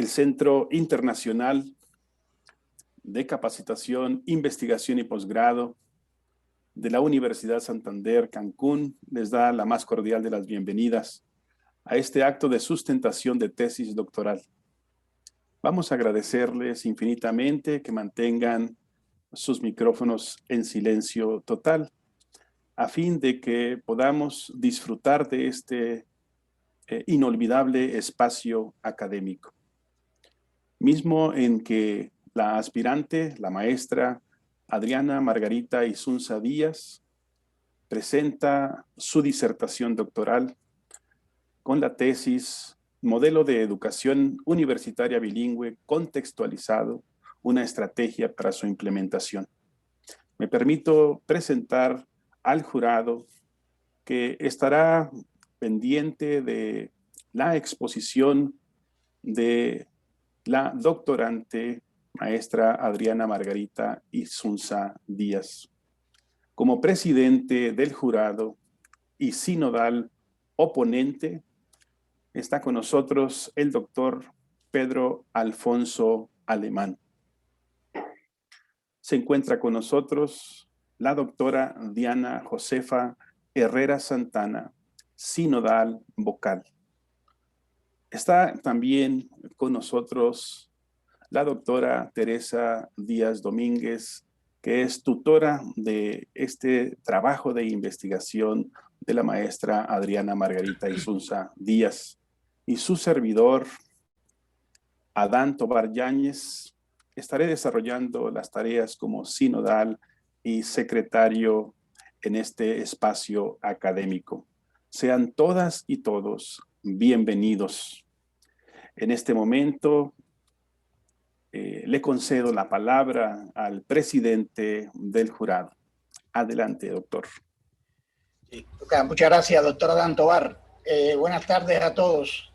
el Centro Internacional de Capacitación, Investigación y Posgrado de la Universidad Santander Cancún les da la más cordial de las bienvenidas a este acto de sustentación de tesis doctoral. Vamos a agradecerles infinitamente que mantengan sus micrófonos en silencio total a fin de que podamos disfrutar de este inolvidable espacio académico. Mismo en que la aspirante, la maestra Adriana Margarita Insunza Díaz, presenta su disertación doctoral con la tesis Modelo de Educación Universitaria Bilingüe Contextualizado, una estrategia para su implementación. Me permito presentar al jurado que estará pendiente de la exposición de la doctorante maestra Adriana Margarita Insunza Díaz. Como presidente del jurado y sinodal oponente, está con nosotros el doctor Pedro Alfonso Alemán. Se encuentra con nosotros la doctora Diana Josefa Herrera Santana, sinodal vocal. Está también con nosotros la doctora Teresa Díaz Domínguez, que es tutora de este trabajo de investigación de la maestra Adriana Margarita Insunza Díaz. Y su servidor, Adán Tobar Yáñez, estaré desarrollando las tareas como sinodal y secretario en este espacio académico. Sean todas y todos bienvenidos. En este momento le concedo la palabra al presidente del jurado. Adelante, doctor. Sí, muchas gracias, doctor Adán Tobar. Buenas tardes a todos.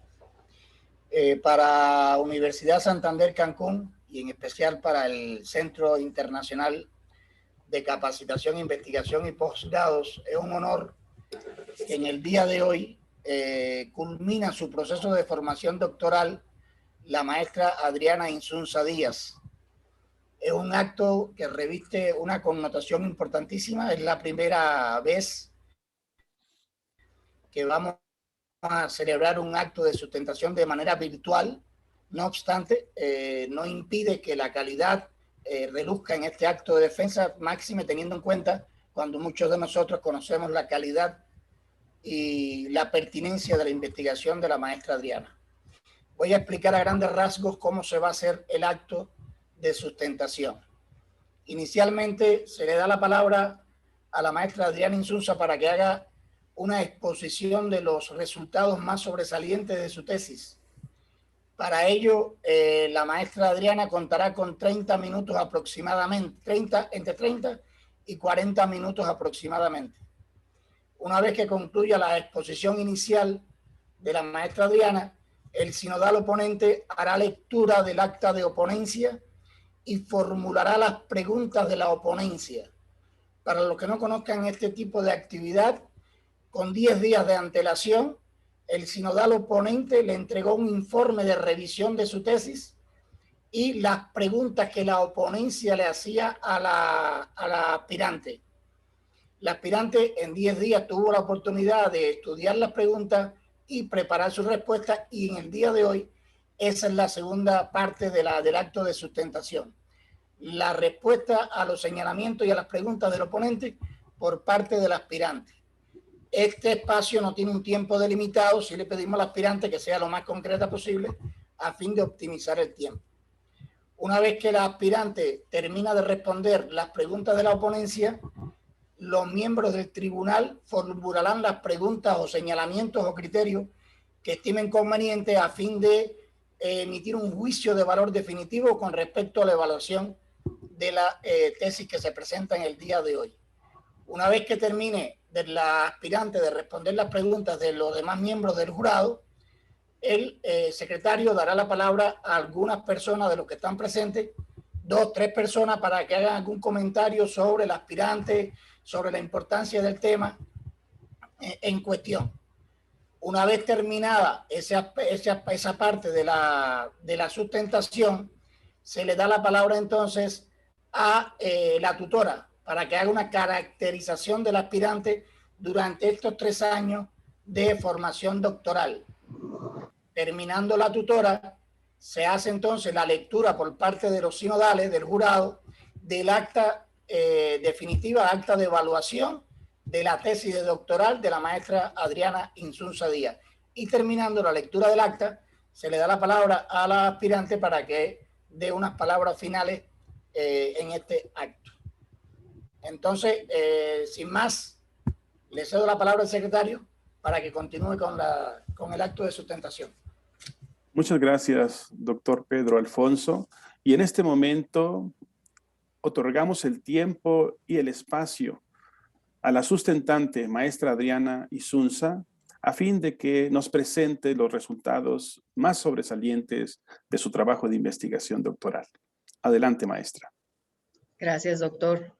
Para Universidad Santander Cancún y en especial para el Centro Internacional de Capacitación, Investigación y Posgrados, es un honor que en el día de hoy culmina su proceso de formación doctoral la maestra Adriana Insunza Díaz. Es un acto que reviste una connotación importantísima. Es la primera vez que vamos a celebrar un acto de sustentación de manera virtual. No obstante, no impide que la calidad reluzca en este acto de defensa, máxime teniendo en cuenta cuando muchos de nosotros conocemos la calidad y la pertinencia de la investigación de la maestra Adriana. Voy a explicar a grandes rasgos cómo se va a hacer el acto de sustentación. Inicialmente se le da la palabra a la maestra Adriana Insunza para que haga una exposición de los resultados más sobresalientes de su tesis. Para ello, la maestra Adriana contará con 30 minutos aproximadamente, entre 30 y 40 minutos aproximadamente. Una vez que concluya la exposición inicial de la maestra Adriana, el sinodal oponente hará lectura del acta de oponencia y formulará las preguntas de la oponencia. Para los que no conozcan este tipo de actividad, con 10 días de antelación, el sinodal oponente le entregó un informe de revisión de su tesis y las preguntas que la oponencia le hacía a la aspirante. La aspirante en 10 días tuvo la oportunidad de estudiar las preguntas y preparar su respuesta, y en el día de hoy esa es la segunda parte del acto de sustentación. La respuesta a los señalamientos y a las preguntas del oponente por parte del aspirante. Este espacio no tiene un tiempo delimitado, si le pedimos al aspirante que sea lo más concreta posible a fin de optimizar el tiempo. Una vez que la aspirante termina de responder las preguntas de la oponencia, los miembros del tribunal formularán las preguntas o señalamientos o criterios que estimen convenientes a fin de emitir un juicio de valor definitivo con respecto a la evaluación de la tesis que se presenta en el día de hoy. Una vez que termine la aspirante de responder las preguntas de los demás miembros del jurado, el secretario dará la palabra a algunas personas de los que están presentes, 2 o 3 personas, para que hagan algún comentario sobre el aspirante, sobre la importancia del tema en cuestión. Una vez terminada esa parte de la sustentación, se le da la palabra entonces a la tutora para que haga una caracterización del aspirante durante estos 3 años de formación doctoral. Terminando la tutora, se hace entonces la lectura por parte de los sinodales, del jurado, del acta definitiva, acta de evaluación de la tesis de doctoral de la maestra Adriana Insunza Díaz. Y terminando la lectura del acta, se le da la palabra a la aspirante para que dé unas palabras finales en este acto. Entonces, sin más, le cedo la palabra al secretario para que continúe con el acto de sustentación. Muchas gracias, doctor Pedro Alfonso. Y en este momento otorgamos el tiempo y el espacio a la sustentante maestra Adriana Insunza a fin de que nos presente los resultados más sobresalientes de su trabajo de investigación doctoral. Adelante, maestra. Gracias, doctor.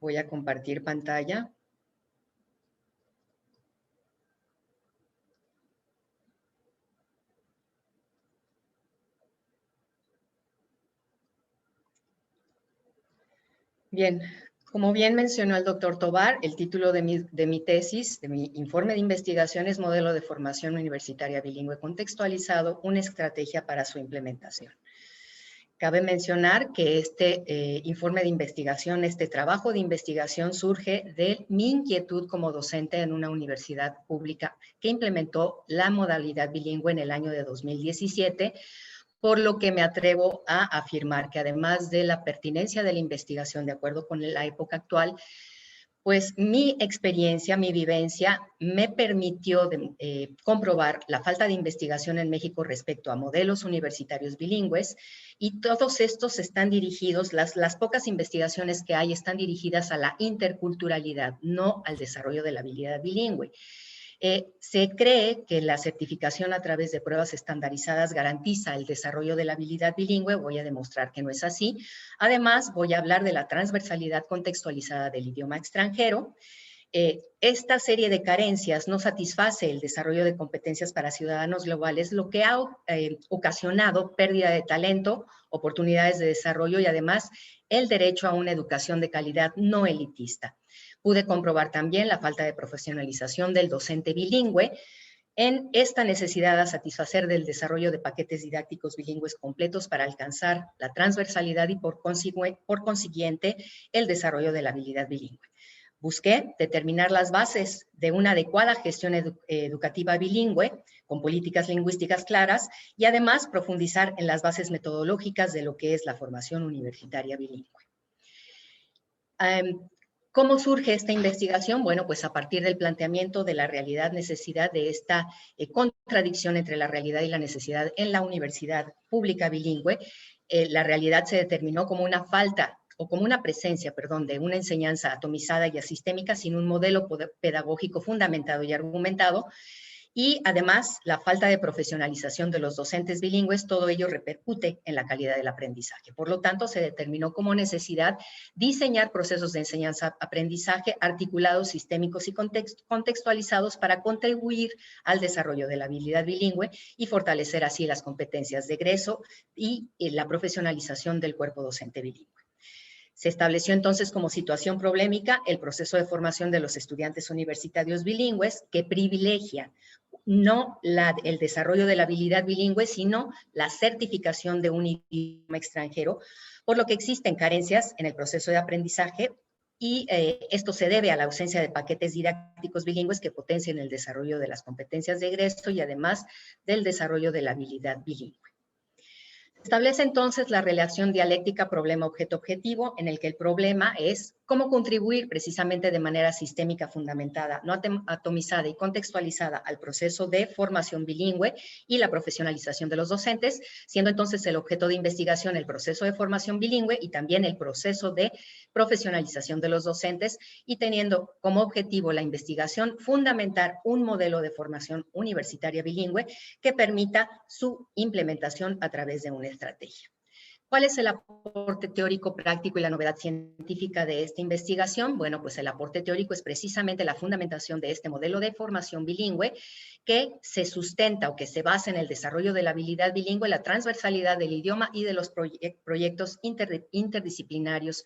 Voy a compartir pantalla. Bien, como bien mencionó el doctor Tovar, el título de mi tesis, de mi informe de investigación es Modelo de Formación Universitaria Bilingüe Contextualizado, una estrategia para su implementación. Cabe mencionar que este informe de investigación, este trabajo de investigación surge de mi inquietud como docente en una universidad pública que implementó la modalidad bilingüe en el año de 2017, por lo que me atrevo a afirmar que además de la pertinencia de la investigación de acuerdo con la época actual, pues mi experiencia, mi vivencia me permitió comprobar la falta de investigación en México respecto a modelos universitarios bilingües, y todos estos están dirigidos, las pocas investigaciones que hay están dirigidas a la interculturalidad, no al desarrollo de la habilidad bilingüe. Se cree que la certificación a través de pruebas estandarizadas garantiza el desarrollo de la habilidad bilingüe. Voy a demostrar que no es así. Además, voy a hablar de la transversalidad contextualizada del idioma extranjero. Esta serie de carencias no satisface el desarrollo de competencias para ciudadanos globales, lo que ha ocasionado pérdida de talento, oportunidades de desarrollo y además el derecho a una educación de calidad no elitista. Pude comprobar también la falta de profesionalización del docente bilingüe en esta necesidad de satisfacer del desarrollo de paquetes didácticos bilingües completos para alcanzar la transversalidad y por consiguiente el desarrollo de la habilidad bilingüe. Busqué determinar las bases de una adecuada gestión educativa bilingüe con políticas lingüísticas claras y además profundizar en las bases metodológicas de lo que es la formación universitaria bilingüe. ¿Cómo surge esta investigación? Bueno, pues a partir del planteamiento de la realidad-necesidad de esta contradicción entre la realidad y la necesidad en la universidad pública bilingüe. La realidad se determinó como una falta o como una presencia, perdón, de una enseñanza atomizada y asistémica sin un modelo pedagógico fundamentado y argumentado. Y además, la falta de profesionalización de los docentes bilingües, todo ello repercute en la calidad del aprendizaje. Por lo tanto, se determinó como necesidad diseñar procesos de enseñanza-aprendizaje articulados, sistémicos y contextualizados para contribuir al desarrollo de la habilidad bilingüe y fortalecer así las competencias de egreso y la profesionalización del cuerpo docente bilingüe. Se estableció entonces como situación problemática el proceso de formación de los estudiantes universitarios bilingües que privilegia no el desarrollo de la habilidad bilingüe, sino la certificación de un idioma extranjero, por lo que existen carencias en el proceso de aprendizaje y esto se debe a la ausencia de paquetes didácticos bilingües que potencien el desarrollo de las competencias de egreso y además del desarrollo de la habilidad bilingüe. Establece entonces la relación dialéctica problema-objeto-objetivo, en el que el problema es cómo contribuir precisamente de manera sistémica fundamentada, no atomizada y contextualizada al proceso de formación bilingüe y la profesionalización de los docentes, siendo entonces el objeto de investigación el proceso de formación bilingüe y también el proceso de profesionalización de los docentes, y teniendo como objetivo la investigación fundamentar un modelo de formación universitaria bilingüe que permita su implementación a través de una estrategia. ¿Cuál es el aporte teórico, práctico y la novedad científica de esta investigación? Bueno, pues el aporte teórico es precisamente la fundamentación de este modelo de formación bilingüe que se sustenta o que se basa en el desarrollo de la habilidad bilingüe, la transversalidad del idioma y de los proyectos interdisciplinarios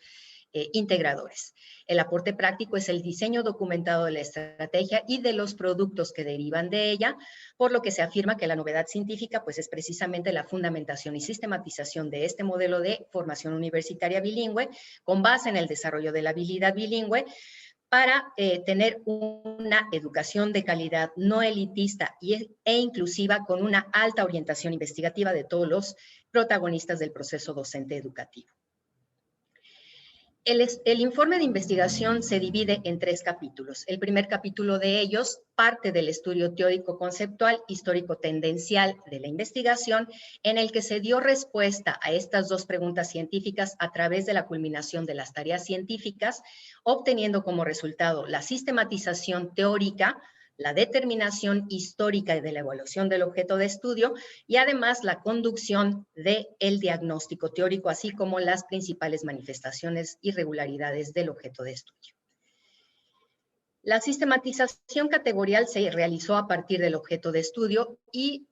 integradores. El aporte práctico es el diseño documentado de la estrategia y de los productos que derivan de ella, por lo que se afirma que la novedad científica pues, es precisamente la fundamentación y sistematización de este modelo de formación universitaria bilingüe con base en el desarrollo de la habilidad bilingüe para tener una educación de calidad no elitista e inclusiva con una alta orientación investigativa de todos los protagonistas del proceso docente educativo. El informe de investigación se divide en 3 capítulos. El primer capítulo de ellos parte del estudio teórico-conceptual, histórico-tendencial de la investigación, en el que se dio respuesta a estas 2 preguntas científicas a través de la culminación de las tareas científicas, obteniendo como resultado la sistematización teórica, la determinación histórica de la evaluación del objeto de estudio y además la conducción del diagnóstico teórico, así como las principales manifestaciones y irregularidades del objeto de estudio. La sistematización categorial se realizó a partir del objeto de estudio y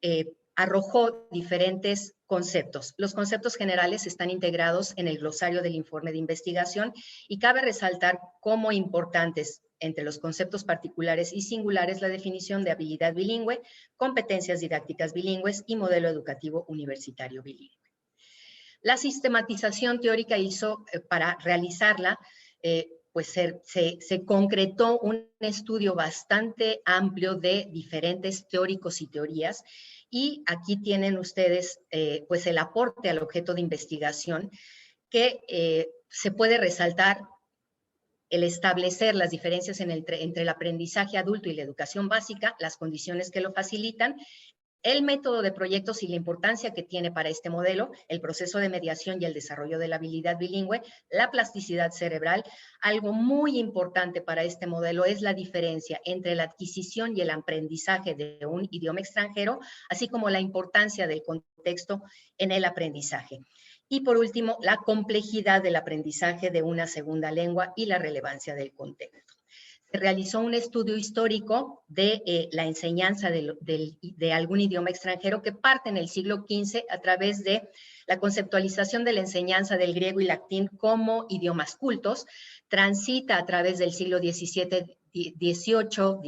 arrojó diferentes conceptos. Los conceptos generales están integrados en el glosario del informe de investigación y cabe resaltar como importantes entre los conceptos particulares y singulares la definición de habilidad bilingüe, competencias didácticas bilingües y modelo educativo universitario bilingüe. La sistematización teórica hizo, para realizarla, pues se concretó un estudio bastante amplio de diferentes teóricos y teorías, y aquí tienen ustedes pues el aporte al objeto de investigación que se puede resaltar el establecer las diferencias entre el aprendizaje adulto y la educación básica, las condiciones que lo facilitan, el método de proyectos y la importancia que tiene para este modelo, el proceso de mediación y el desarrollo de la habilidad bilingüe, la plasticidad cerebral. Algo muy importante para este modelo es la diferencia entre la adquisición y el aprendizaje de un idioma extranjero, así como la importancia del contexto en el aprendizaje. Y por último, la complejidad del aprendizaje de una segunda lengua y la relevancia del contexto. Se realizó un estudio histórico de la enseñanza de algún idioma extranjero que parte en el siglo XV a través de la conceptualización de la enseñanza del griego y latín como idiomas cultos, transita a través del siglo XVII, XVIII,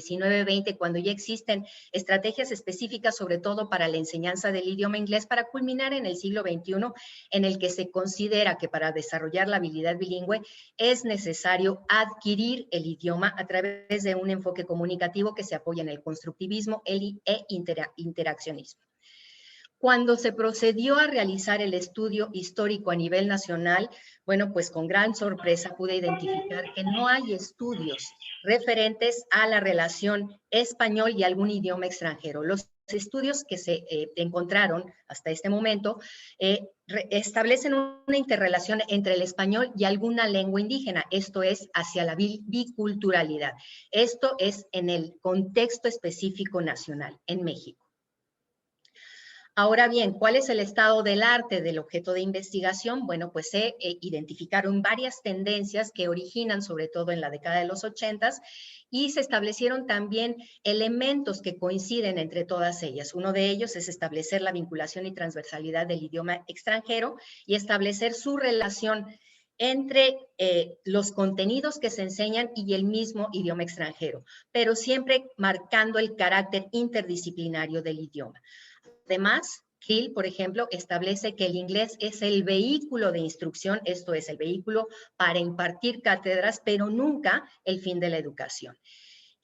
XIX, cuando ya existen estrategias específicas, sobre todo para la enseñanza del idioma inglés, para culminar en el siglo XXI, en el que se considera que para desarrollar la habilidad bilingüe es necesario adquirir el idioma a través de un enfoque comunicativo que se apoya en el constructivismo e interaccionismo. Cuando se procedió a realizar el estudio histórico a nivel nacional, bueno, pues con gran sorpresa pude identificar que no hay estudios referentes a la relación español y algún idioma extranjero. Los estudios que se encontraron hasta este momento establecen una interrelación entre el español y alguna lengua indígena, esto es hacia la biculturalidad. Esto es en el contexto específico nacional, en México. Ahora bien, ¿cuál es el estado del arte del objeto de investigación? Bueno, pues se identificaron varias tendencias que originan sobre todo en la década de los 80s y se establecieron también elementos que coinciden entre todas ellas. Uno de ellos es establecer la vinculación y transversalidad del idioma extranjero y establecer su relación entre los contenidos que se enseñan y el mismo idioma extranjero, pero siempre marcando el carácter interdisciplinario del idioma. Además, Hill, por ejemplo, establece que el inglés es el vehículo de instrucción, esto es, el vehículo para impartir cátedras, pero nunca el fin de la educación.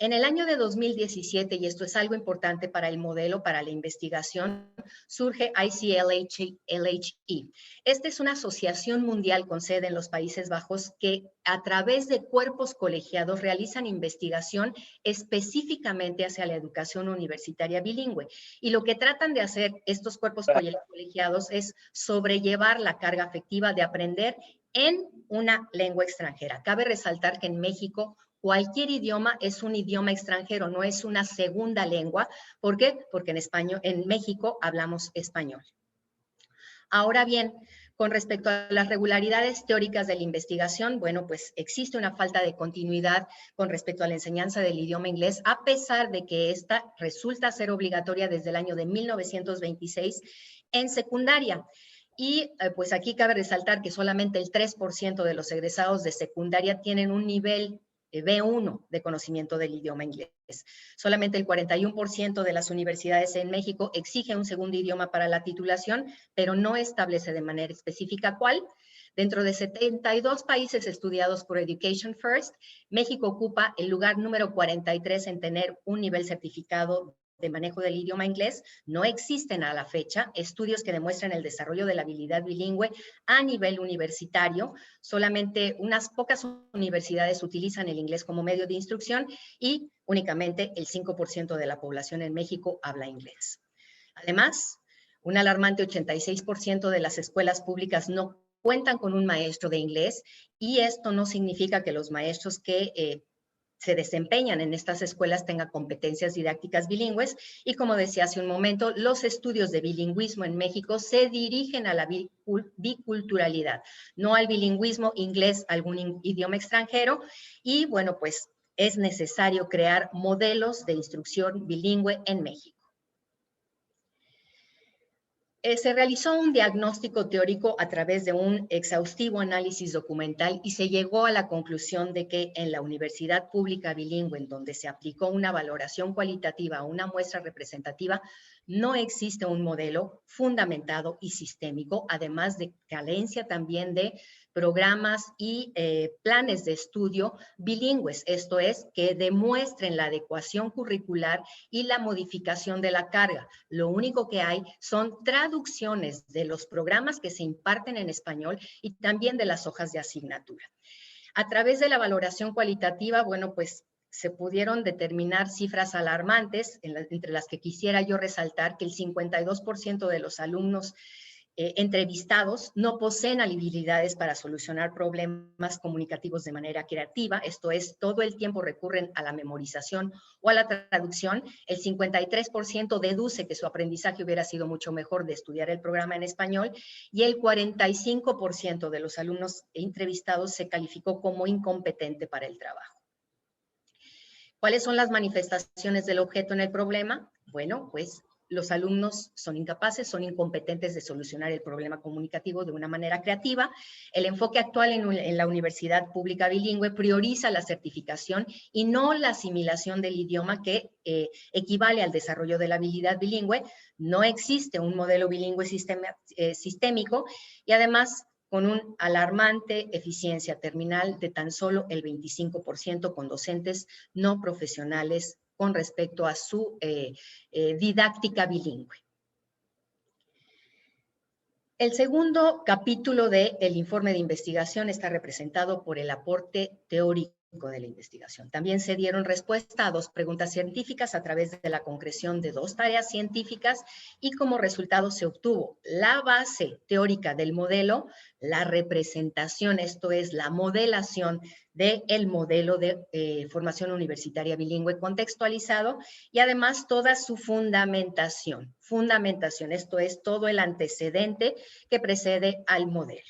En el año de 2017, y esto es algo importante para el modelo, para la investigación, surge ICLHE. Esta es una asociación mundial con sede en los Países Bajos que a través de cuerpos colegiados realizan investigación específicamente hacia la educación universitaria bilingüe. Y lo que tratan de hacer estos cuerpos colegiados es sobrellevar la carga afectiva de aprender en una lengua extranjera. Cabe resaltar que en México cualquier idioma es un idioma extranjero, no es una segunda lengua. ¿Por qué? Porque en México hablamos español. Ahora bien, con respecto a las regularidades teóricas de la investigación, bueno, pues existe una falta de continuidad con respecto a la enseñanza del idioma inglés, a pesar de que esta resulta ser obligatoria desde el año de 1926 en secundaria. Y pues aquí cabe resaltar que solamente el 3% de los egresados de secundaria tienen un nivel B1 de conocimiento del idioma inglés. Solamente el 41% de las universidades en México exige un segundo idioma para la titulación, pero no establece de manera específica cuál. Dentro de 72 países estudiados por Education First, México ocupa el lugar número 43 en tener un nivel certificado de manejo del idioma inglés. No existen a la fecha estudios que demuestren el desarrollo de la habilidad bilingüe a nivel universitario. Solamente unas pocas universidades utilizan el inglés como medio de instrucción y únicamente el 5% de la población en México habla inglés. Además, un alarmante 86% de las escuelas públicas no cuentan con un maestro de inglés, y esto no significa que los maestros que se desempeñan en estas escuelas tengan competencias didácticas bilingües. Y como decía hace un momento, los estudios de bilingüismo en México se dirigen a la biculturalidad, no al bilingüismo inglés, algún idioma extranjero. Y bueno, pues es necesario crear modelos de instrucción bilingüe en México. Se realizó un diagnóstico teórico a través de un exhaustivo análisis documental y se llegó a la conclusión de que en la universidad pública bilingüe, en donde se aplicó una valoración cualitativa a una muestra representativa, no existe un modelo fundamentado y sistémico, además de carencia también de programas y planes de estudio bilingües, esto es, que demuestren la adecuación curricular y la modificación de la carga. Lo único que hay son traducciones de los programas que se imparten en español y también de las hojas de asignatura. A través de la valoración cualitativa, bueno, pues se pudieron determinar cifras alarmantes, entre las que quisiera yo resaltar que el 52% de los alumnos entrevistados no poseen habilidades para solucionar problemas comunicativos de manera creativa, esto es, todo el tiempo recurren a la memorización o a la traducción. El 53% deduce que su aprendizaje hubiera sido mucho mejor de estudiar el programa en español, y el 45% de los alumnos entrevistados se calificó como incompetente para el trabajo. ¿Cuáles son las manifestaciones del objeto en el problema? Bueno, pues los alumnos son incapaces, son incompetentes de solucionar el problema comunicativo de una manera creativa. El enfoque actual en la universidad pública bilingüe prioriza la certificación y no la asimilación del idioma, que equivale al desarrollo de la habilidad bilingüe. No existe un modelo bilingüe sistémico, y además con un alarmante eficiencia terminal de tan solo el 25% con docentes no profesionales con respecto a su didáctica bilingüe. El segundo capítulo del informe de investigación está representado por el aporte teórico de la investigación. También se dieron respuesta a 2 preguntas científicas a través de la concreción de 2 tareas científicas, y como resultado se obtuvo la base teórica del modelo, la representación, esto es, la modelación del modelo de formación universitaria bilingüe contextualizado, y además toda su fundamentación, esto es, todo el antecedente que precede al modelo.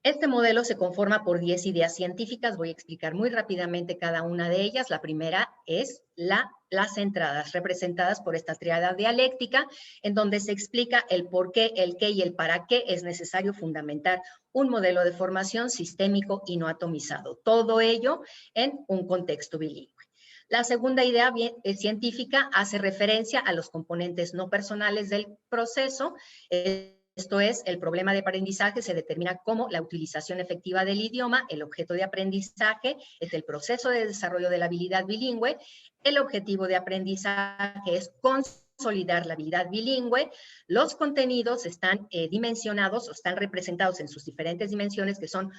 Este modelo se conforma por 10 ideas científicas. Voy a explicar muy rápidamente cada una de ellas. La primera es las entradas, representadas por esta triada dialéctica, en donde se explica el por qué, el qué y el para qué es necesario fundamentar un modelo de formación sistémico y no atomizado. Todo ello en un contexto bilingüe. La segunda idea científica hace referencia a los componentes no personales del proceso. Esto es, el problema de aprendizaje se determina como la utilización efectiva del idioma, el objeto de aprendizaje es el proceso de desarrollo de la habilidad bilingüe, el objetivo de aprendizaje es consolidar la habilidad bilingüe, los contenidos están dimensionados o están representados en sus diferentes dimensiones, que son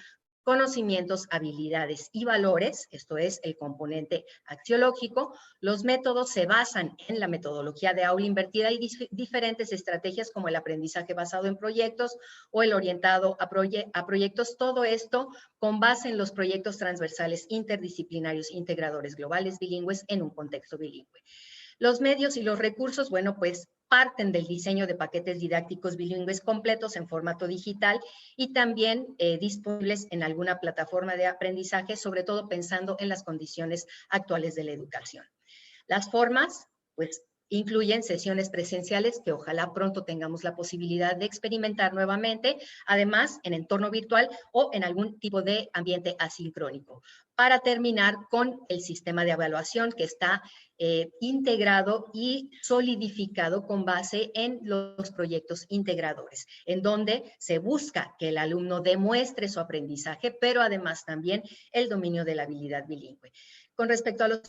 conocimientos, habilidades y valores, esto es el componente axiológico. Los métodos se basan en la metodología de aula invertida y diferentes estrategias como el aprendizaje basado en proyectos o el orientado a proyectos. Todo esto con base en los proyectos transversales interdisciplinarios integradores globales bilingües en un contexto bilingüe. Los medios y los recursos, bueno, pues parten del diseño de paquetes didácticos bilingües completos en formato digital y también disponibles en alguna plataforma de aprendizaje, sobre todo pensando en las condiciones actuales de la educación. Las formas, pues, incluyen sesiones presenciales que ojalá pronto tengamos la posibilidad de experimentar nuevamente, además en entorno virtual o en algún tipo de ambiente asincrónico, para terminar con el sistema de evaluación que está integrado y solidificado con base en los proyectos integradores, en donde se busca que el alumno demuestre su aprendizaje, pero además también el dominio de la habilidad bilingüe. Con respecto a los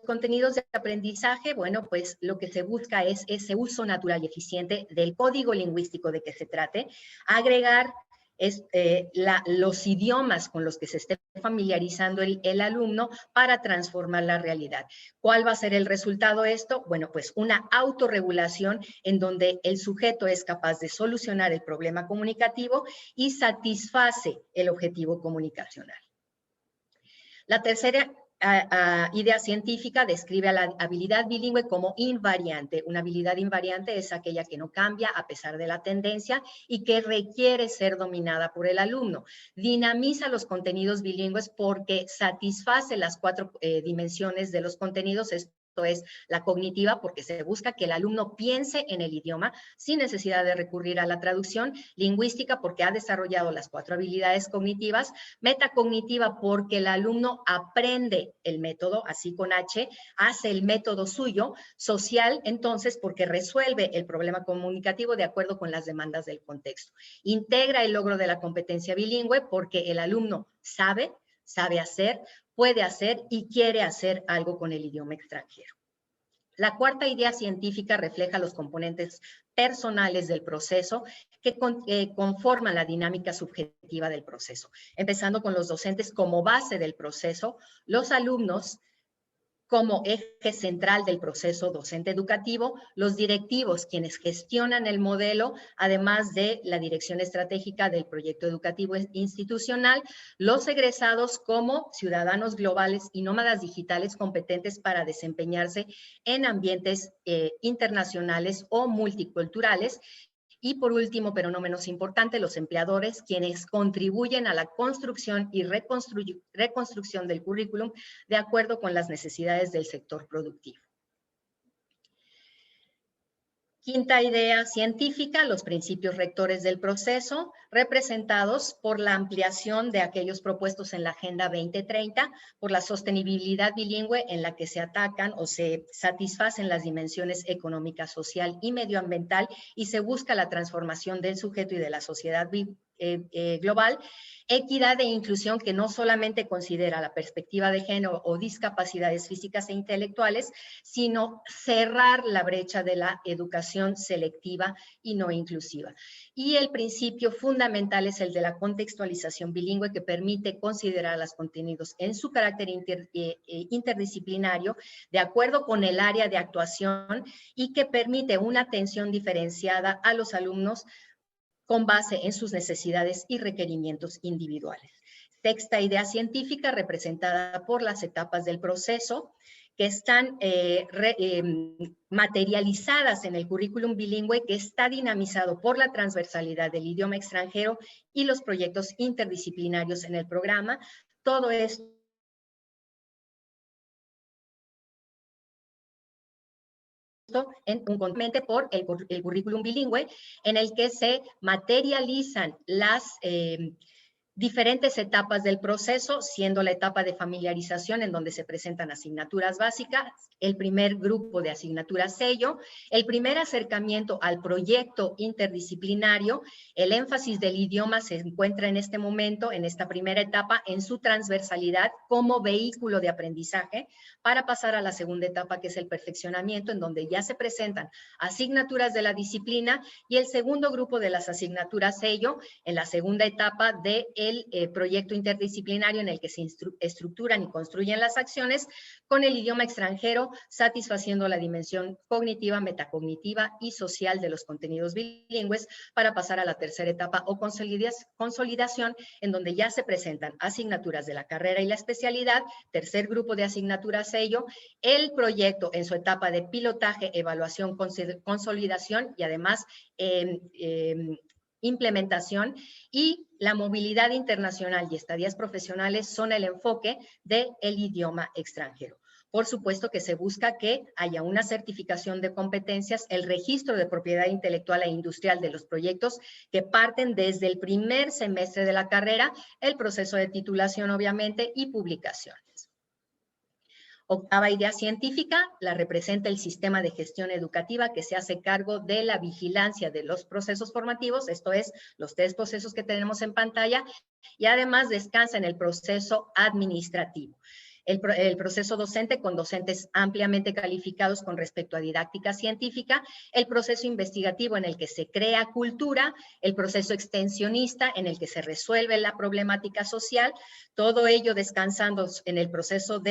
contenidos de aprendizaje, bueno, pues lo que se busca es ese uso natural y eficiente del código lingüístico de que se trate, agregar los idiomas con los que se esté familiarizando el alumno para transformar la realidad. ¿Cuál va a ser el resultado de esto? Bueno, pues una autorregulación en donde el sujeto es capaz de solucionar el problema comunicativo y satisface el objetivo comunicacional. La tercera idea científica describe a la habilidad bilingüe como invariante. Una habilidad invariante es aquella que no cambia a pesar de la tendencia y que requiere ser dominada por el alumno. Dinamiza los contenidos bilingües porque satisface las 4 dimensiones de los contenidos. Esto es la cognitiva, porque se busca que el alumno piense en el idioma sin necesidad de recurrir a la traducción. Lingüística, porque ha desarrollado las 4 habilidades cognitivas. Metacognitiva, porque el alumno aprende el método, así con H, hace el método suyo. Social, entonces, porque resuelve el problema comunicativo de acuerdo con las demandas del contexto. Integra el logro de la competencia bilingüe, porque el alumno sabe hacer, puede hacer y quiere hacer algo con el idioma extranjero. La cuarta idea científica refleja los componentes personales del proceso que conforman la dinámica subjetiva del proceso, empezando con los docentes como base del proceso, los alumnos como eje central del proceso docente educativo, los directivos, quienes gestionan el modelo, además de la dirección estratégica del proyecto educativo institucional, los egresados como ciudadanos globales y nómadas digitales competentes para desempeñarse en ambientes internacionales o multiculturales. Y por último, pero no menos importante, los empleadores, quienes contribuyen a la construcción y reconstrucción del currículum de acuerdo con las necesidades del sector productivo. Quinta idea científica, los principios rectores del proceso, representados por la ampliación de aquellos propuestos en la Agenda 2030, por la sostenibilidad bilingüe en la que se atacan o se satisfacen las dimensiones económica, social y medioambiental y se busca la transformación del sujeto y de la sociedad global. Equidad e inclusión, que no solamente considera la perspectiva de género o discapacidades físicas e intelectuales, sino cerrar la brecha de la educación selectiva y no inclusiva. Y el principio fundamental es el de la contextualización bilingüe, que permite considerar los contenidos en su carácter interdisciplinario de acuerdo con el área de actuación y que permite una atención diferenciada a los alumnos con base en sus necesidades y requerimientos individuales. Sexta idea científica, representada por las etapas del proceso, que están materializadas en el currículum bilingüe, que está dinamizado por la transversalidad del idioma extranjero y los proyectos interdisciplinarios en el programa. Todo esto conjuntamente por el currículum bilingüe, en el que se materializan las diferentes etapas del proceso, siendo la etapa de familiarización en donde se presentan asignaturas básicas, el primer grupo de asignaturas sello, el primer acercamiento al proyecto interdisciplinario. El énfasis del idioma se encuentra en este momento, en esta primera etapa, en su transversalidad como vehículo de aprendizaje, para pasar a la segunda etapa, que es el perfeccionamiento, en donde ya se presentan asignaturas de la disciplina, y el segundo grupo de las asignaturas sello, en la segunda etapa de el proyecto interdisciplinario en el que se estructuran y construyen las acciones con el idioma extranjero, satisfaciendo la dimensión cognitiva, metacognitiva y social de los contenidos bilingües para pasar a la tercera etapa o consolidación, en donde ya se presentan asignaturas de la carrera y la especialidad, tercer grupo de asignaturas sello, el proyecto en su etapa de pilotaje, evaluación, consolidación y además implementación, y la movilidad internacional y estadías profesionales son el enfoque del idioma extranjero. Por supuesto que se busca que haya una certificación de competencias, el registro de propiedad intelectual e industrial de los proyectos que parten desde el primer semestre de la carrera, el proceso de titulación obviamente y publicaciones. Octava idea científica la representa el sistema de gestión educativa que se hace cargo de la vigilancia de los procesos formativos, esto es, los 3 procesos que tenemos en pantalla, y además descansa en el proceso administrativo. El proceso docente con docentes ampliamente calificados con respecto a didáctica científica, el proceso investigativo en el que se crea cultura, el proceso extensionista en el que se resuelve la problemática social, todo ello descansando en el proceso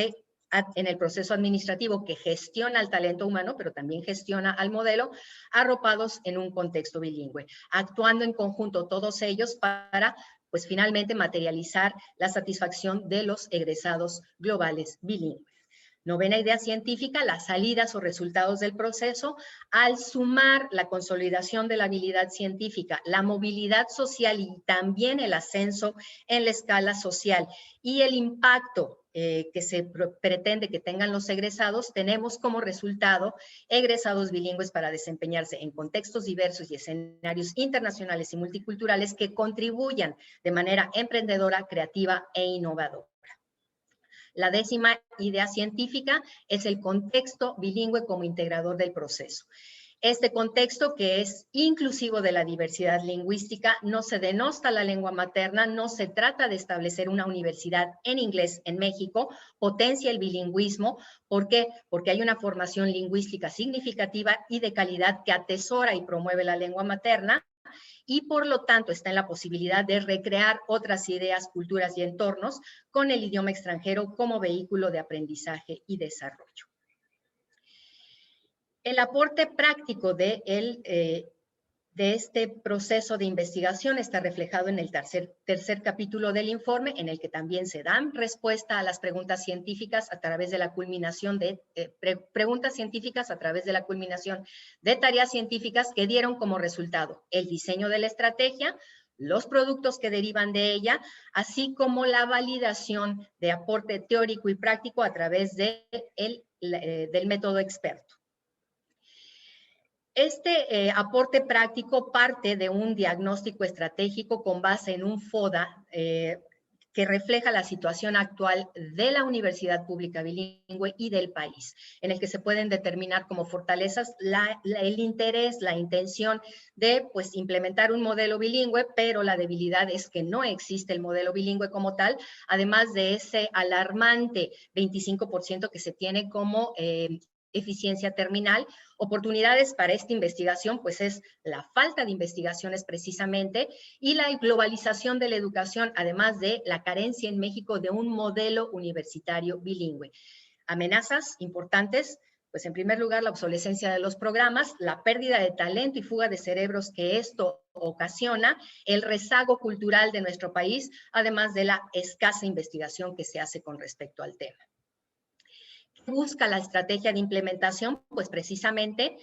administrativo que gestiona al talento humano, pero también gestiona al modelo, arropados en un contexto bilingüe, actuando en conjunto todos ellos para, pues finalmente, materializar la satisfacción de los egresados globales bilingües. Novena idea científica, las salidas o resultados del proceso, al sumar la consolidación de la habilidad científica, la movilidad social y también el ascenso en la escala social y el impacto que se pretende que tengan los egresados, tenemos como resultado egresados bilingües para desempeñarse en contextos diversos y escenarios internacionales y multiculturales que contribuyan de manera emprendedora, creativa e innovadora. La 10ª idea científica es el contexto bilingüe como integrador del proceso. Este contexto, que es inclusivo de la diversidad lingüística, no se denosta la lengua materna, no se trata de establecer una universidad en inglés en México, potencia el bilingüismo. ¿Por qué? Porque hay una formación lingüística significativa y de calidad que atesora y promueve la lengua materna, y por lo tanto está en la posibilidad de recrear otras ideas, culturas y entornos con el idioma extranjero como vehículo de aprendizaje y desarrollo. El aporte práctico de este proceso de investigación está reflejado en el tercer capítulo del informe, en el que también se dan respuesta a las preguntas científicas a través de la culminación de tareas científicas que dieron como resultado el diseño de la estrategia, los productos que derivan de ella, así como la validación de aporte teórico y práctico a través del método experto. Este aporte práctico parte de un diagnóstico estratégico con base en un FODA que refleja la situación actual de la universidad pública bilingüe y del país, en el que se pueden determinar como fortalezas el interés, la intención de pues, implementar un modelo bilingüe, pero la debilidad es que no existe el modelo bilingüe como tal, además de ese alarmante 25% que se tiene como eficiencia terminal. Oportunidades para esta investigación, pues es la falta de investigaciones precisamente y la globalización de la educación, además de la carencia en México de un modelo universitario bilingüe. Amenazas importantes, pues en primer lugar la obsolescencia de los programas, la pérdida de talento y fuga de cerebros que esto ocasiona, el rezago cultural de nuestro país, además de la escasa investigación que se hace con respecto al tema. Busca la estrategia de implementación, pues precisamente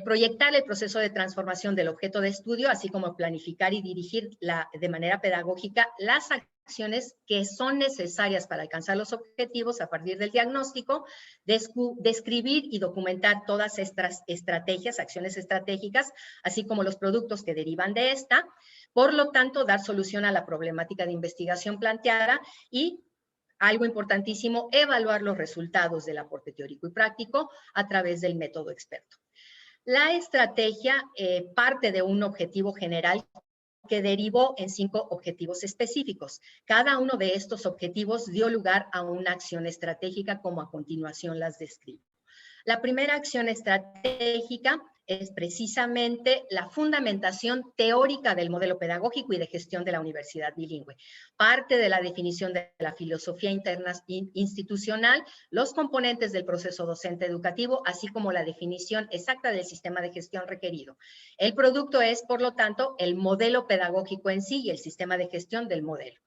proyectar el proceso de transformación del objeto de estudio, así como planificar y dirigir de manera pedagógica las acciones que son necesarias para alcanzar los objetivos a partir del diagnóstico, describir y documentar todas estas estrategias, acciones estratégicas, así como los productos que derivan de esta. Por lo tanto, dar solución a la problemática de investigación planteada y algo importantísimo, evaluar los resultados del aporte teórico y práctico a través del método experto. La estrategia parte de un objetivo general que derivó en 5 objetivos específicos. Cada uno de estos objetivos dio lugar a una acción estratégica, como a continuación las describo. La primera acción estratégica es precisamente la fundamentación teórica del modelo pedagógico y de gestión de la universidad bilingüe. Parte de la definición de la filosofía interna institucional, los componentes del proceso docente educativo, así como la definición exacta del sistema de gestión requerido. El producto es, por lo tanto, el modelo pedagógico en sí y el sistema de gestión del modelo.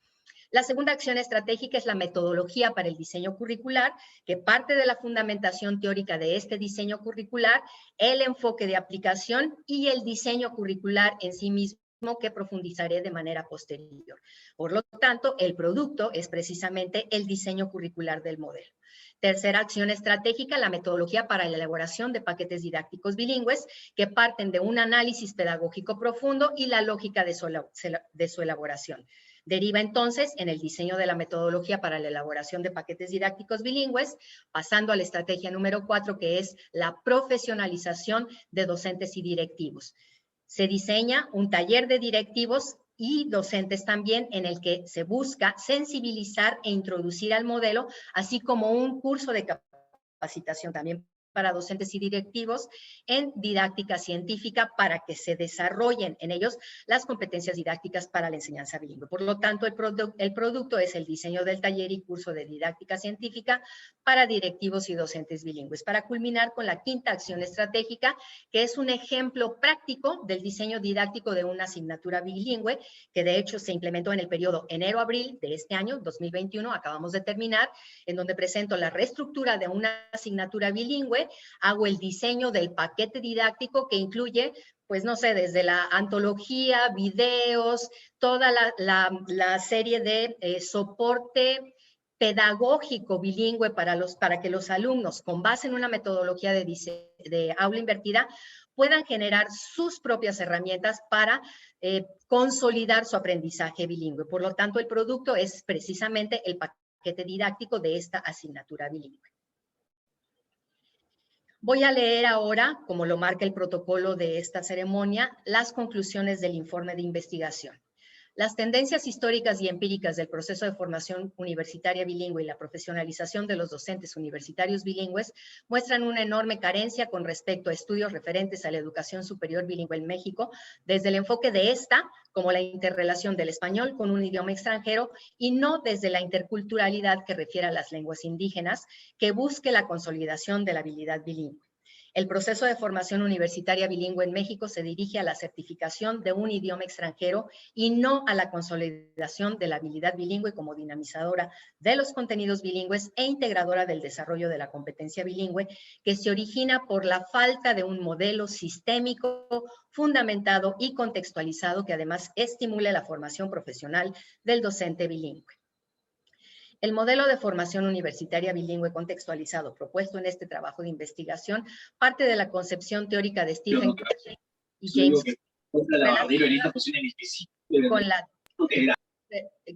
La segunda acción estratégica es la metodología para el diseño curricular, que parte de la fundamentación teórica de este diseño curricular, el enfoque de aplicación y el diseño curricular en sí mismo, que profundizaré de manera posterior. Por lo tanto, el producto es precisamente el diseño curricular del modelo. Tercera acción estratégica, la metodología para la elaboración de paquetes didácticos bilingües que parten de un análisis pedagógico profundo y la lógica de su elaboración. Deriva entonces en el diseño de la metodología para la elaboración de paquetes didácticos bilingües, pasando a la estrategia número 4, que es la profesionalización de docentes y directivos. Se diseña un taller de directivos y docentes también en el que se busca sensibilizar e introducir al modelo, así como un curso de capacitación también para docentes y directivos en didáctica científica para que se desarrollen en ellos las competencias didácticas para la enseñanza bilingüe. Por lo tanto, el producto es el diseño del taller y curso de didáctica científica para directivos y docentes bilingües. Para culminar con la quinta acción estratégica, que es un ejemplo práctico del diseño didáctico de una asignatura bilingüe, que de hecho se implementó en el periodo enero-abril de este año, 2021, acabamos de terminar, en donde presento la reestructura de una asignatura bilingüe, hago el diseño del paquete didáctico que incluye, pues no sé, desde la antología, videos, toda la serie de soporte pedagógico bilingüe para que los alumnos, con base en una metodología de aula invertida, puedan generar sus propias herramientas para consolidar su aprendizaje bilingüe. Por lo tanto, el producto es precisamente el paquete didáctico de esta asignatura bilingüe. Voy a leer ahora, como lo marca el protocolo de esta ceremonia, las conclusiones del informe de investigación. Las tendencias históricas y empíricas del proceso de formación universitaria bilingüe y la profesionalización de los docentes universitarios bilingües muestran una enorme carencia con respecto a estudios referentes a la educación superior bilingüe en México, desde el enfoque de esta, como la interrelación del español con un idioma extranjero, y no desde la interculturalidad que refiere a las lenguas indígenas, que busque la consolidación de la habilidad bilingüe. El proceso de formación universitaria bilingüe en México se dirige a la certificación de un idioma extranjero y no a la consolidación de la habilidad bilingüe como dinamizadora de los contenidos bilingües e integradora del desarrollo de la competencia bilingüe, que se origina por la falta de un modelo sistémico, fundamentado y contextualizado que además estimule la formación profesional del docente bilingüe. El modelo de formación universitaria bilingüe contextualizado propuesto en este trabajo de investigación parte de la concepción teórica de Stephen Curry y James con la...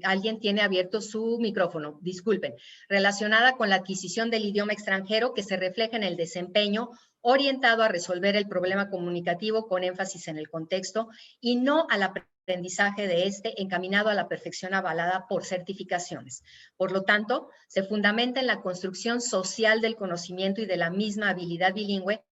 Alguien tiene abierto su micrófono, disculpen. Relacionada con la adquisición del idioma extranjero que se refleja en el desempeño orientado a resolver el problema comunicativo con énfasis en el contexto y no al aprendizaje de este encaminado a la perfección avalada por certificaciones. Por lo tanto, se fundamenta en la construcción social del conocimiento y de la misma habilidad bilingüe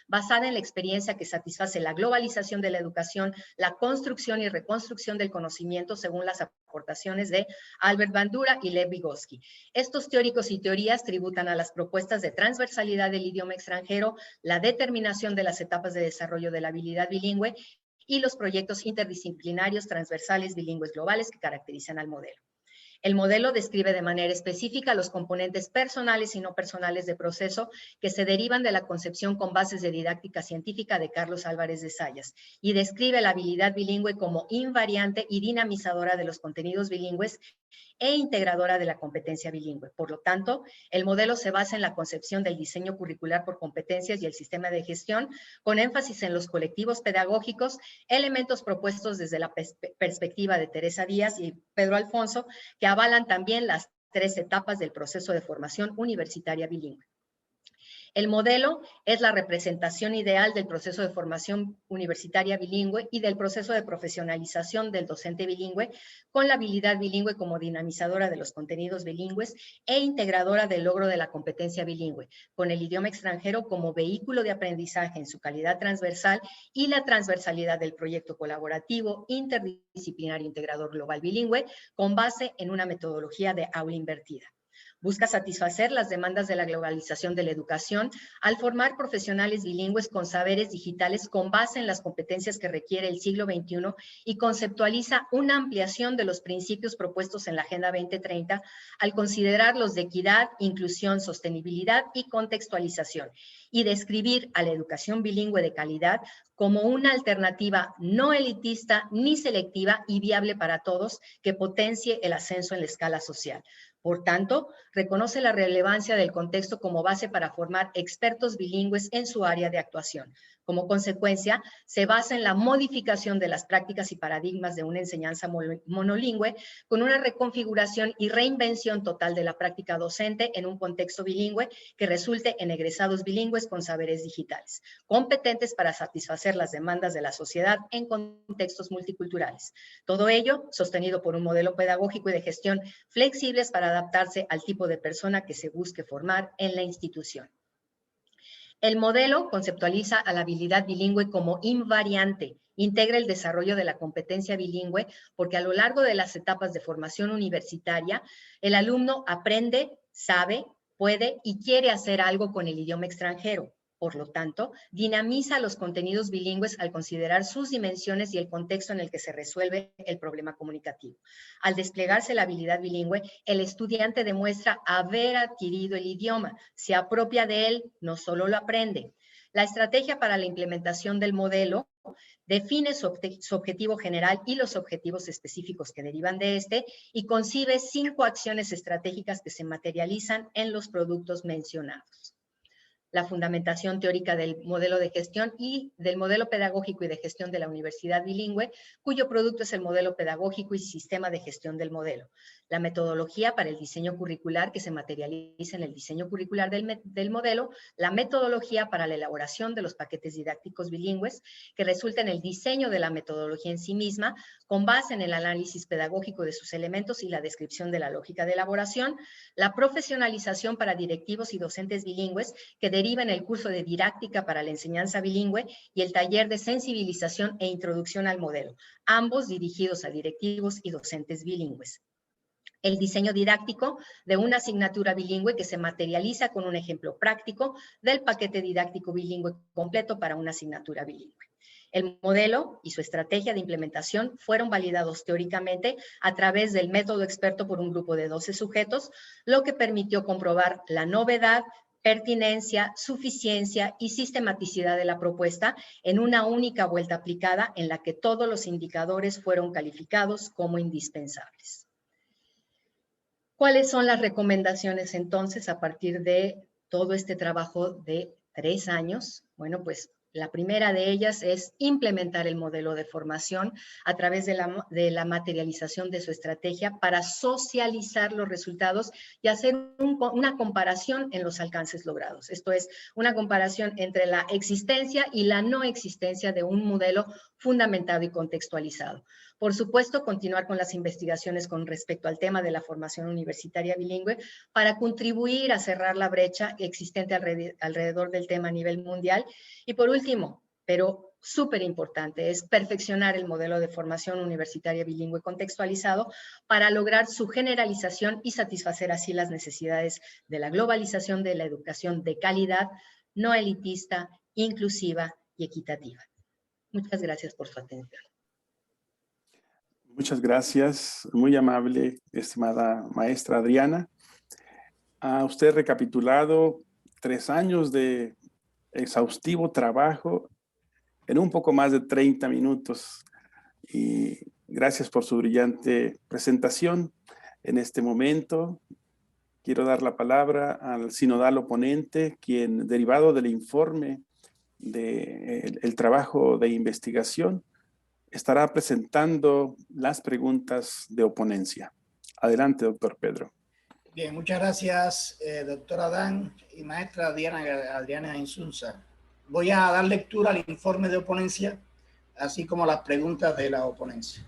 basada en la experiencia que satisface la globalización de la educación, la construcción y reconstrucción del conocimiento según las aportaciones de Albert Bandura y Lev Vygotsky. Estos teóricos y teorías tributan a las propuestas de transversalidad del idioma extranjero, la determinación de las etapas de desarrollo de la habilidad bilingüe y los proyectos interdisciplinarios transversales bilingües globales que caracterizan al modelo. El modelo describe de manera específica los componentes personales y no personales de proceso que se derivan de la concepción con bases de didáctica científica de Carlos Álvarez de Zayas y describe la habilidad bilingüe como invariante y dinamizadora de los contenidos bilingües e integradora de la competencia bilingüe. Por lo tanto, el modelo se basa en la concepción del diseño curricular por competencias y el sistema de gestión, con énfasis en los colectivos pedagógicos, elementos propuestos desde la perspectiva de Teresa Díaz y Pedro Alfonso, que avalan también las 3 etapas del proceso de formación universitaria bilingüe. El modelo es la representación ideal del proceso de formación universitaria bilingüe y del proceso de profesionalización del docente bilingüe, con la habilidad bilingüe como dinamizadora de los contenidos bilingües e integradora del logro de la competencia bilingüe, con el idioma extranjero como vehículo de aprendizaje en su calidad transversal y la transversalidad del proyecto colaborativo interdisciplinario integrador global bilingüe con base en una metodología de aula invertida. Busca satisfacer las demandas de la globalización de la educación al formar profesionales bilingües con saberes digitales con base en las competencias que requiere el siglo XXI y conceptualiza una ampliación de los principios propuestos en la Agenda 2030 al considerar los de equidad, inclusión, sostenibilidad y contextualización y describir a la educación bilingüe de calidad como una alternativa no elitista ni selectiva y viable para todos que potencie el ascenso en la escala social. Por tanto, reconoce la relevancia del contexto como base para formar expertos bilingües en su área de actuación. Como consecuencia, se basa en la modificación de las prácticas y paradigmas de una enseñanza monolingüe con una reconfiguración y reinvención total de la práctica docente en un contexto bilingüe que resulte en egresados bilingües con saberes digitales, competentes para satisfacer las demandas de la sociedad en contextos multiculturales. Todo ello sostenido por un modelo pedagógico y de gestión flexibles para adaptarse al tipo de persona que se busque formar en la institución. El modelo conceptualiza a la habilidad bilingüe como invariante, integra el desarrollo de la competencia bilingüe porque a lo largo de las etapas de formación universitaria, el alumno aprende, sabe, puede y quiere hacer algo con el idioma extranjero. Por lo tanto, dinamiza los contenidos bilingües al considerar sus dimensiones y el contexto en el que se resuelve el problema comunicativo. Al desplegarse la habilidad bilingüe, el estudiante demuestra haber adquirido el idioma, se apropia de él, no solo lo aprende. La estrategia para la implementación del modelo define su objetivo general y los objetivos específicos que derivan de este y concibe 5 acciones estratégicas que se materializan en los productos mencionados. La fundamentación teórica del modelo de gestión y del modelo pedagógico y de gestión de la universidad bilingüe, cuyo producto es el modelo pedagógico y sistema de gestión del modelo. La metodología para el diseño curricular que se materializa en el diseño curricular del modelo, la metodología para la elaboración de los paquetes didácticos bilingües, que resulta en el diseño de la metodología en sí misma, con base en el análisis pedagógico de sus elementos y la descripción de la lógica de elaboración, la profesionalización para directivos y docentes bilingües, que deriva en el curso de didáctica para la enseñanza bilingüe y el taller de sensibilización e introducción al modelo, ambos dirigidos a directivos y docentes bilingües. El diseño didáctico de una asignatura bilingüe que se materializa con un ejemplo práctico del paquete didáctico bilingüe completo para una asignatura bilingüe. El modelo y su estrategia de implementación fueron validados teóricamente a través del método experto por un grupo de 12 sujetos, lo que permitió comprobar la novedad, pertinencia, suficiencia y sistematicidad de la propuesta en una única vuelta aplicada en la que todos los indicadores fueron calificados como indispensables. ¿Cuáles son las recomendaciones entonces a partir de todo este trabajo de 3 años? Bueno, pues la primera de ellas es implementar el modelo de formación a través de la materialización de su estrategia para socializar los resultados y hacer una comparación en los alcances logrados. Esto es, una comparación entre la existencia y la no existencia de un modelo fundamentado y contextualizado. Por supuesto, continuar con las investigaciones con respecto al tema de la formación universitaria bilingüe para contribuir a cerrar la brecha existente alrededor del tema a nivel mundial. Y por último, pero súper importante, es perfeccionar el modelo de formación universitaria bilingüe contextualizado para lograr su generalización y satisfacer así las necesidades de la globalización de la educación de calidad, no elitista, inclusiva y equitativa. Muchas gracias por su atención. Muchas gracias, muy amable, estimada maestra Adriana. Ha usted recapitulado 3 años de exhaustivo trabajo en un poco más de 30 minutos. Y gracias por su brillante presentación. En este momento quiero dar la palabra al sinodal oponente, quien, derivado del informe del trabajo de investigación, estará presentando las preguntas de oponencia. Adelante, doctor Pedro. Bien, muchas gracias, doctor Adán y maestra Adriana Insunza. Voy a dar lectura al informe de oponencia, así como las preguntas de la oponencia.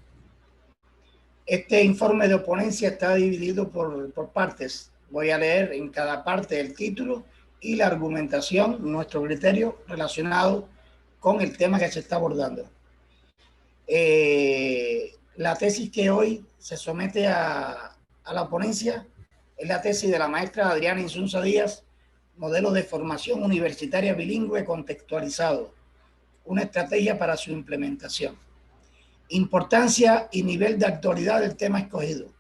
Este informe de oponencia está dividido por partes. Voy a leer en cada parte el título y la argumentación, nuestro criterio relacionado con el tema que se está abordando. La tesis que hoy se somete a la ponencia es la tesis de la maestra Adriana Insunza Díaz, modelo de formación universitaria bilingüe contextualizado, una estrategia para su implementación. Importancia y nivel de actualidad del tema escogido.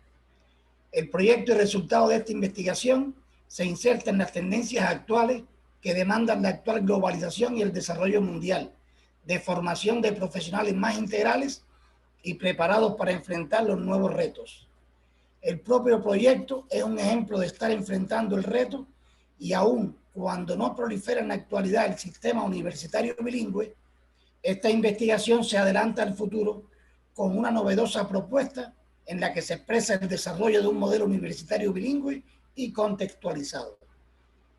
El proyecto y resultado de esta investigación se inserta en las tendencias actuales que demandan la actual globalización y el desarrollo mundial, de formación de profesionales más integrales y preparados para enfrentar los nuevos retos. El propio proyecto es un ejemplo de estar enfrentando el reto y aún cuando no prolifera en la actualidad el sistema universitario bilingüe, esta investigación se adelanta al futuro con una novedosa propuesta en la que se expresa el desarrollo de un modelo universitario bilingüe y contextualizado.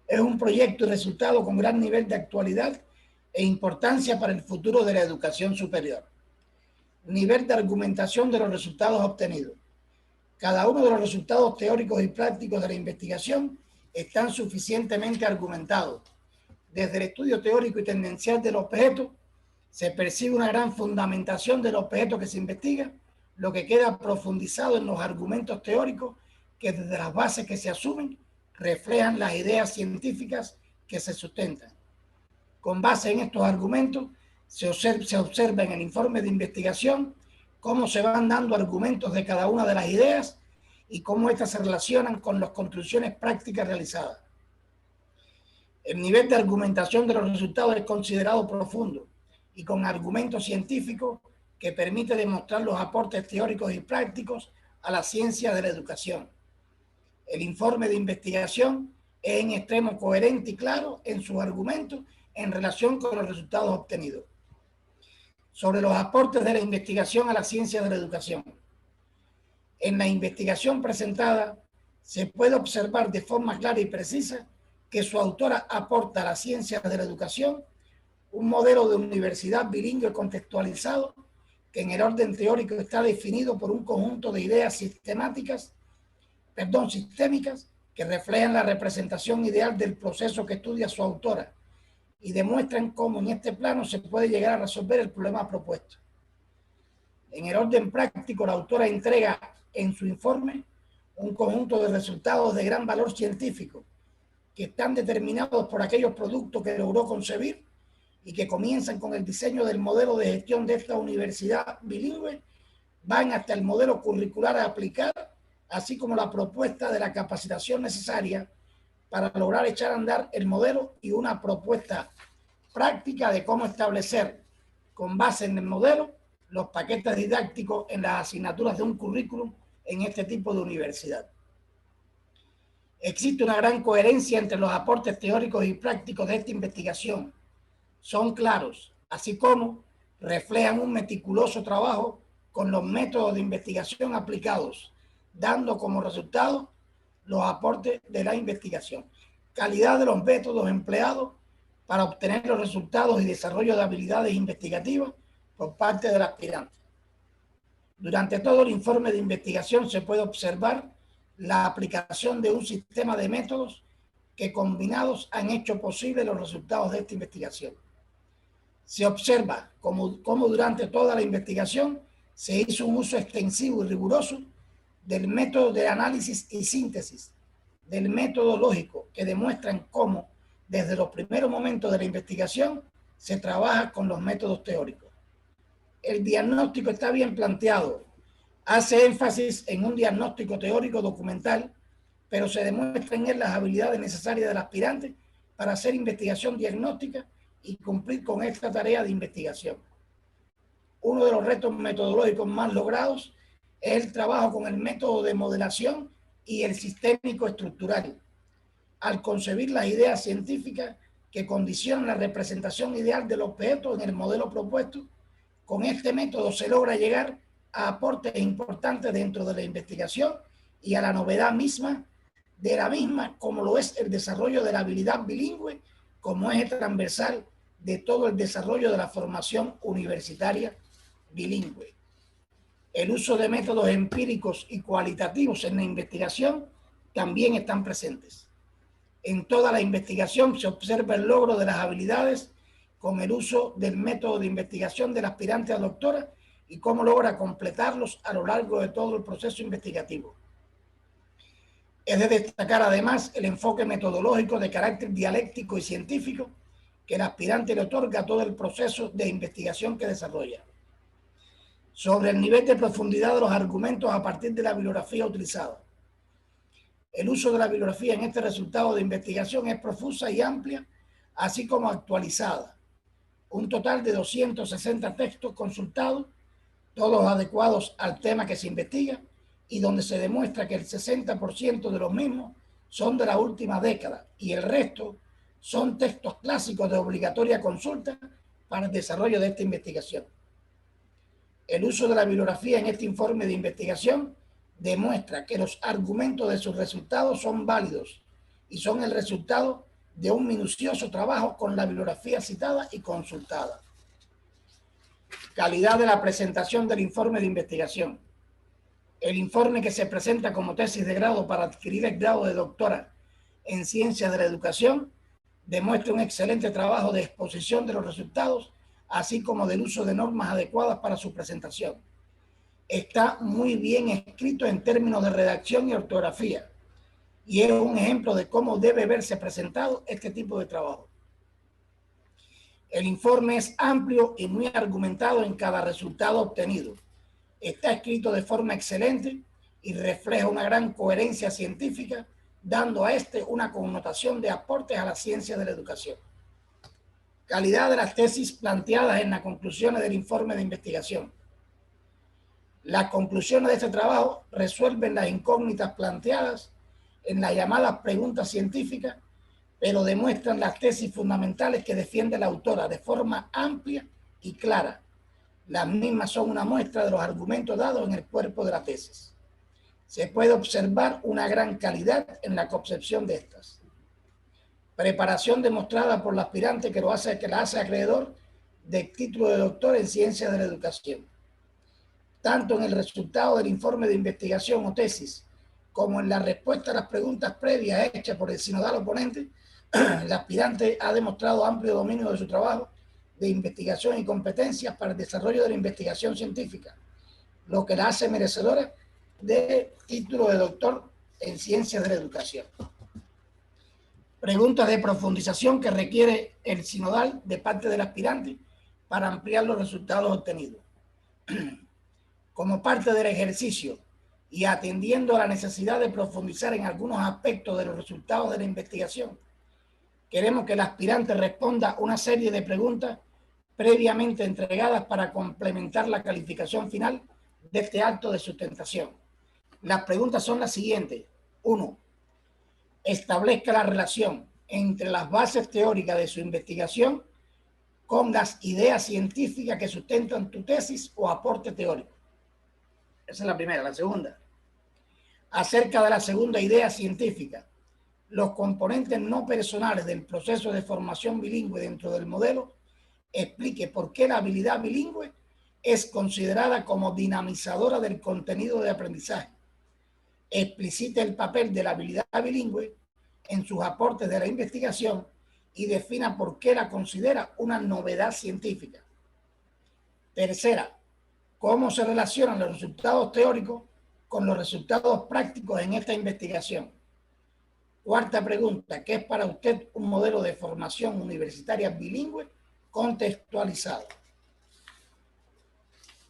Es un proyecto y resultado con gran nivel de actualidad e importancia para el futuro de la educación superior. Nivel de argumentación de los resultados obtenidos. Cada uno de los resultados teóricos y prácticos de la investigación están suficientemente argumentados. Desde el estudio teórico y tendencial del objeto, se percibe una gran fundamentación del objeto que se investiga, lo que queda profundizado en los argumentos teóricos que desde las bases que se asumen reflejan las ideas científicas que se sustentan. Con base en estos argumentos, se observa en el informe de investigación cómo se van dando argumentos de cada una de las ideas y cómo éstas se relacionan con las construcciones prácticas realizadas. El nivel de argumentación de los resultados es considerado profundo y con argumentos científicos que permite demostrar los aportes teóricos y prácticos a la ciencia de la educación. El informe de investigación es en extremo coherente y claro en sus argumentos en relación con los resultados obtenidos. Sobre los aportes de la investigación a la ciencia de la educación. En la investigación presentada se puede observar de forma clara y precisa que su autora aporta a la ciencia de la educación un modelo de universidad bilingüe contextualizado que en el orden teórico está definido por un conjunto de ideas sistémicas que reflejan la representación ideal del proceso que estudia su autora y demuestran cómo en este plano se puede llegar a resolver el problema propuesto. En el orden práctico, la autora entrega en su informe un conjunto de resultados de gran valor científico que están determinados por aquellos productos que logró concebir y que comienzan con el diseño del modelo de gestión de esta universidad bilingüe, van hasta el modelo curricular a aplicar, así como la propuesta de la capacitación necesaria para lograr echar a andar el modelo y una propuesta práctica de cómo establecer, con base en el modelo, los paquetes didácticos en las asignaturas de un currículum en este tipo de universidad. Existe una gran coherencia entre los aportes teóricos y prácticos de esta investigación. Son claros, así como reflejan un meticuloso trabajo con los métodos de investigación aplicados, dando como resultado los aportes de la investigación. Calidad de los métodos empleados para obtener los resultados y desarrollo de habilidades investigativas por parte del aspirante. Durante todo el informe de investigación se puede observar la aplicación de un sistema de métodos que combinados han hecho posible los resultados de esta investigación. Se observa cómo durante toda la investigación se hizo un uso extensivo y riguroso del método de análisis y síntesis, del método lógico, que demuestran cómo desde los primeros momentos de la investigación se trabaja con los métodos teóricos. El diagnóstico está bien planteado, hace énfasis en un diagnóstico teórico documental, pero se demuestran en él las habilidades necesarias del aspirante para hacer investigación diagnóstica y cumplir con esta tarea de investigación. Uno de los retos metodológicos más logrados es el trabajo con el método de modelación y el sistémico estructural, al concebir las ideas científicas que condicionan la representación ideal del objeto en el modelo propuesto. Con este método se logra llegar a aportes importantes dentro de la investigación y a la novedad misma de la misma, como lo es el desarrollo de la habilidad bilingüe como eje transversal de todo el desarrollo de la formación universitaria bilingüe. El uso de métodos empíricos y cualitativos en la investigación también están presentes. En toda la investigación se observa el logro de las habilidades con el uso del método de investigación del aspirante a doctora y cómo logra completarlos a lo largo de todo el proceso investigativo. Es de destacar además el enfoque metodológico de carácter dialéctico y científico que el aspirante le otorga a todo el proceso de investigación que desarrolla. Sobre el nivel de profundidad de los argumentos a partir de la bibliografía utilizada. El uso de la bibliografía en este resultado de investigación es profusa y amplia, así como actualizada. Un total de 260 textos consultados, todos adecuados al tema que se investiga, y donde se demuestra que el 60% de los mismos son de la última década y el resto son textos clásicos de obligatoria consulta para el desarrollo de esta investigación. El uso de la bibliografía en este informe de investigación demuestra que los argumentos de sus resultados son válidos y son el resultado de un minucioso trabajo con la bibliografía citada y consultada. Calidad de la presentación del informe de investigación. El informe que se presenta como tesis de grado para adquirir el grado de doctora en Ciencias de la Educación demuestra un excelente trabajo de exposición de los resultados, así como del uso de normas adecuadas para su presentación. Está muy bien escrito en términos de redacción y ortografía, y es un ejemplo de cómo debe verse presentado este tipo de trabajo. El informe es amplio y muy argumentado en cada resultado obtenido. Está escrito de forma excelente y refleja una gran coherencia científica, dando a este una connotación de aportes a la ciencia de la educación. Calidad de las tesis planteadas en las conclusiones del informe de investigación. Las conclusiones de este trabajo resuelven las incógnitas planteadas en las llamadas preguntas científicas, pero demuestran las tesis fundamentales que defiende la autora de forma amplia y clara. Las mismas son una muestra de los argumentos dados en el cuerpo de la tesis. Se puede observar una gran calidad en la concepción de estas. Preparación demostrada por la aspirante que la hace acreedor del título de doctor en Ciencias de la Educación. Tanto en el resultado del informe de investigación o tesis, como en la respuesta a las preguntas previas hechas por el sinodal oponente, el aspirante ha demostrado amplio dominio de su trabajo de investigación y competencias para el desarrollo de la investigación científica, lo que la hace merecedora de título de doctor en Ciencias de la Educación. Preguntas de profundización que requiere el sinodal de parte del aspirante para ampliar los resultados obtenidos. Como parte del ejercicio y atendiendo a la necesidad de profundizar en algunos aspectos de los resultados de la investigación, queremos que el aspirante responda una serie de preguntas previamente entregadas para complementar la calificación final de este acto de sustentación. Las preguntas son las siguientes. 1. Establezca la relación entre las bases teóricas de su investigación con las ideas científicas que sustentan tu tesis o aporte teórico. Esa es la primera. La segunda. Acerca de la segunda idea científica, los componentes no personales del proceso de formación bilingüe dentro del modelo, explique por qué la habilidad bilingüe es considerada como dinamizadora del contenido de aprendizaje. Explicite el papel de la habilidad bilingüe en sus aportes de la investigación y defina por qué la considera una novedad científica. Tercera, cómo se relacionan los resultados teóricos con los resultados prácticos en esta investigación. Cuarta pregunta, ¿qué es para usted un modelo de formación universitaria bilingüe contextualizado?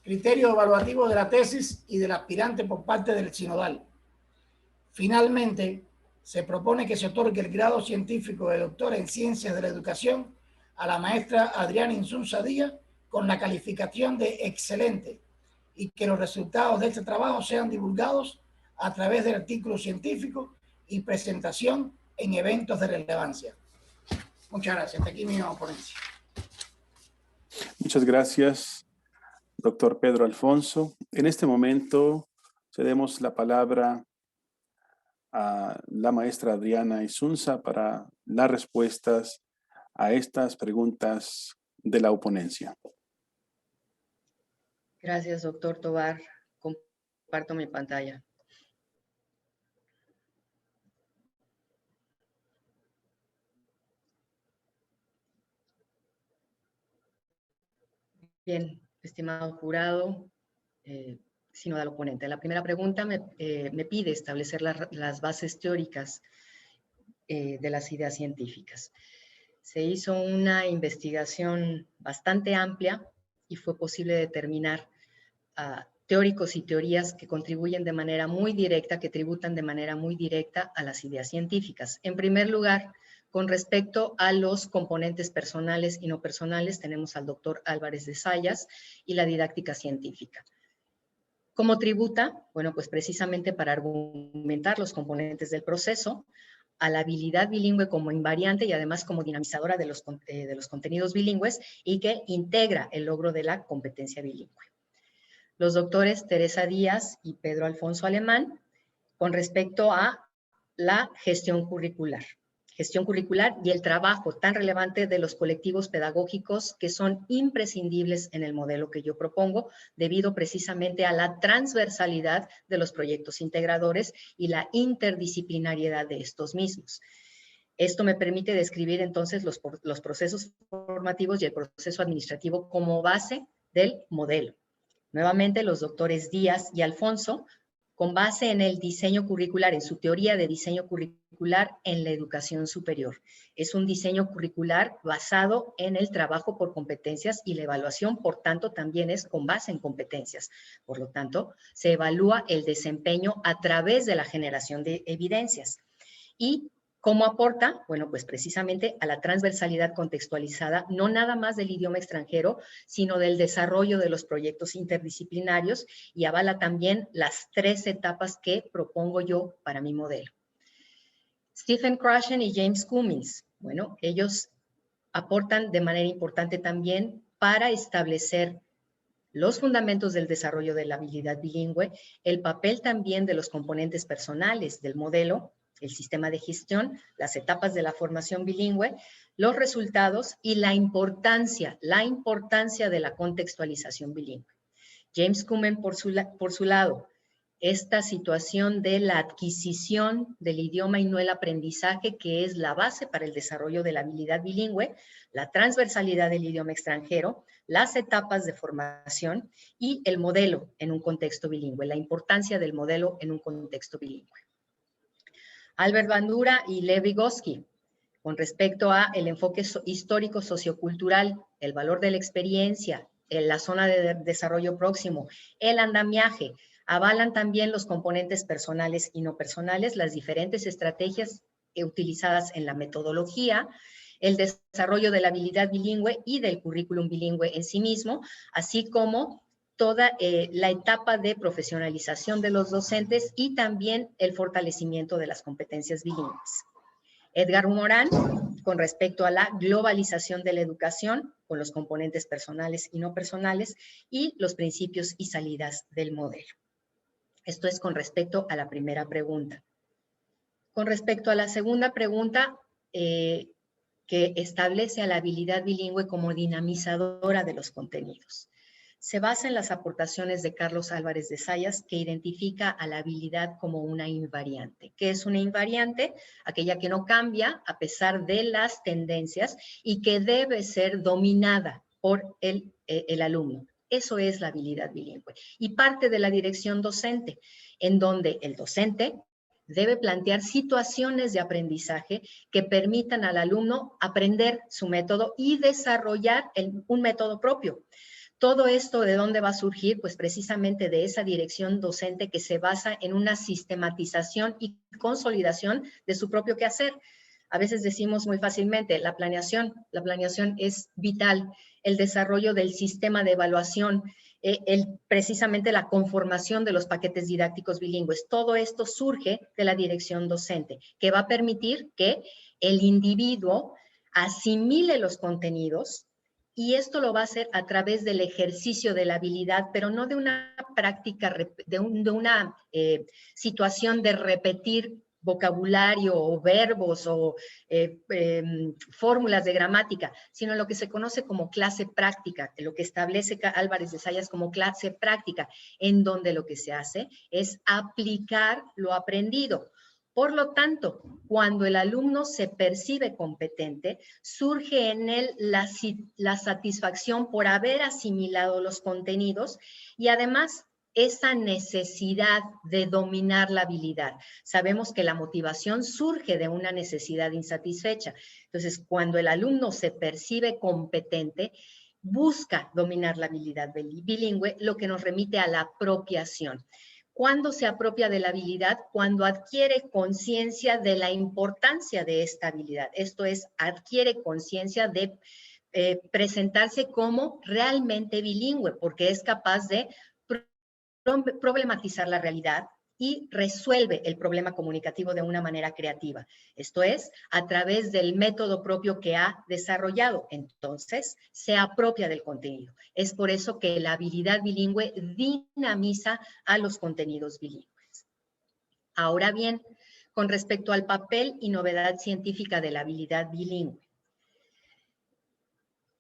Criterio evaluativo de la tesis y del aspirante por parte del sinodal. Finalmente, se propone que se otorgue el grado científico de doctor en Ciencias de la Educación a la maestra Adriana Insunza Díaz con la calificación de excelente y que los resultados de este trabajo sean divulgados a través del artículo científico y presentación en eventos de relevancia. Muchas gracias. Hasta aquí mi ponencia. Muchas gracias, doctor Pedro Alfonso. En este momento cedemos la palabra a la maestra Adriana Isunza para las respuestas a estas preguntas de la oponencia. Gracias, doctor Tobar. Comparto mi pantalla. Bien, estimado jurado, sinodal oponente. La primera pregunta me pide establecer las bases teóricas de las ideas científicas. Se hizo una investigación bastante amplia y fue posible determinar teóricos y teorías que contribuyen de manera muy directa, que tributan de manera muy directa a las ideas científicas. En primer lugar, con respecto a los componentes personales y no personales, tenemos al doctor Álvarez de Zayas y la didáctica científica. ¿Cómo tributa? Bueno, pues precisamente para argumentar los componentes del proceso, a la habilidad bilingüe como invariante y además como dinamizadora de los contenidos bilingües y que integra el logro de la competencia bilingüe. Los doctores Teresa Díaz y Pedro Alfonso Alemán, con respecto a la gestión curricular y el trabajo tan relevante de los colectivos pedagógicos que son imprescindibles en el modelo que yo propongo, debido precisamente a la transversalidad de los proyectos integradores y la interdisciplinariedad de estos mismos. Esto me permite describir entonces los procesos formativos y el proceso administrativo como base del modelo. Nuevamente, los doctores Díaz y Alfonso, con base en el diseño curricular, en su teoría de diseño curricular en la educación superior. Es un diseño curricular basado en el trabajo por competencias y la evaluación, por tanto, también es con base en competencias. Por lo tanto, se evalúa el desempeño a través de la generación de evidencias. Y ¿cómo aporta? Bueno, pues precisamente a la transversalidad contextualizada, no nada más del idioma extranjero, sino del desarrollo de los proyectos interdisciplinarios y avala también las 3 etapas que propongo yo para mi modelo. Stephen Krashen y James Cummins, bueno, ellos aportan de manera importante también para establecer los fundamentos del desarrollo de la habilidad bilingüe, el papel también de los componentes personales del modelo, el sistema de gestión, las etapas de la formación bilingüe, los resultados y la importancia de la contextualización bilingüe. James Cummins, por su lado, esta situación de la adquisición del idioma y no el aprendizaje, que es la base para el desarrollo de la habilidad bilingüe, la transversalidad del idioma extranjero, las etapas de formación y el modelo en un contexto bilingüe, la importancia del modelo en un contexto bilingüe. Albert Bandura y Lev Vygotsky, con respecto a el enfoque histórico sociocultural, el valor de la experiencia, la zona de desarrollo próximo, el andamiaje, avalan también los componentes personales y no personales, las diferentes estrategias utilizadas en la metodología, el desarrollo de la habilidad bilingüe y del currículum bilingüe en sí mismo, así como toda la etapa de profesionalización de los docentes y también el fortalecimiento de las competencias bilingües. Edgar Morán, con respecto a la globalización de la educación, con los componentes personales y no personales, y los principios y salidas del modelo. Esto es con respecto a la primera pregunta. Con respecto a la segunda pregunta, que establece a la habilidad bilingüe como dinamizadora de los contenidos. Se basa en las aportaciones de Carlos Álvarez de Zayas, que identifica a la habilidad como una invariante. ¿Qué es una invariante? Aquella que no cambia a pesar de las tendencias y que debe ser dominada por el alumno. Eso es la habilidad bilingüe. Y parte de la dirección docente, en donde el docente debe plantear situaciones de aprendizaje que permitan al alumno aprender su método y desarrollar un método propio. Todo esto, ¿de dónde va a surgir? Pues precisamente de esa dirección docente que se basa en una sistematización y consolidación de su propio quehacer. A veces decimos muy fácilmente, la planeación es vital, el desarrollo del sistema de evaluación, precisamente la conformación de los paquetes didácticos bilingües. Todo esto surge de la dirección docente, que va a permitir que el individuo asimile los contenidos. Y esto lo va a hacer a través del ejercicio de la habilidad, pero no de una práctica, de una situación de repetir vocabulario o verbos o fórmulas de gramática, sino lo que se conoce como clase práctica, lo que establece Álvarez de Sayas como clase práctica, en donde lo que se hace es aplicar lo aprendido. Por lo tanto, cuando el alumno se percibe competente, surge en él la satisfacción por haber asimilado los contenidos y además esa necesidad de dominar la habilidad. Sabemos que la motivación surge de una necesidad insatisfecha. Entonces, cuando el alumno se percibe competente, busca dominar la habilidad bilingüe, lo que nos remite a la apropiación. ¿Cuándo se apropia de la habilidad? Cuando adquiere conciencia de la importancia de esta habilidad. Esto es, adquiere conciencia de presentarse como realmente bilingüe, porque es capaz de problematizar la realidad y resuelve el problema comunicativo de una manera creativa. Esto es, a través del método propio que ha desarrollado. Entonces, se apropia del contenido. Es por eso que la habilidad bilingüe dinamiza a los contenidos bilingües. Ahora bien, con respecto al papel y novedad científica de la habilidad bilingüe.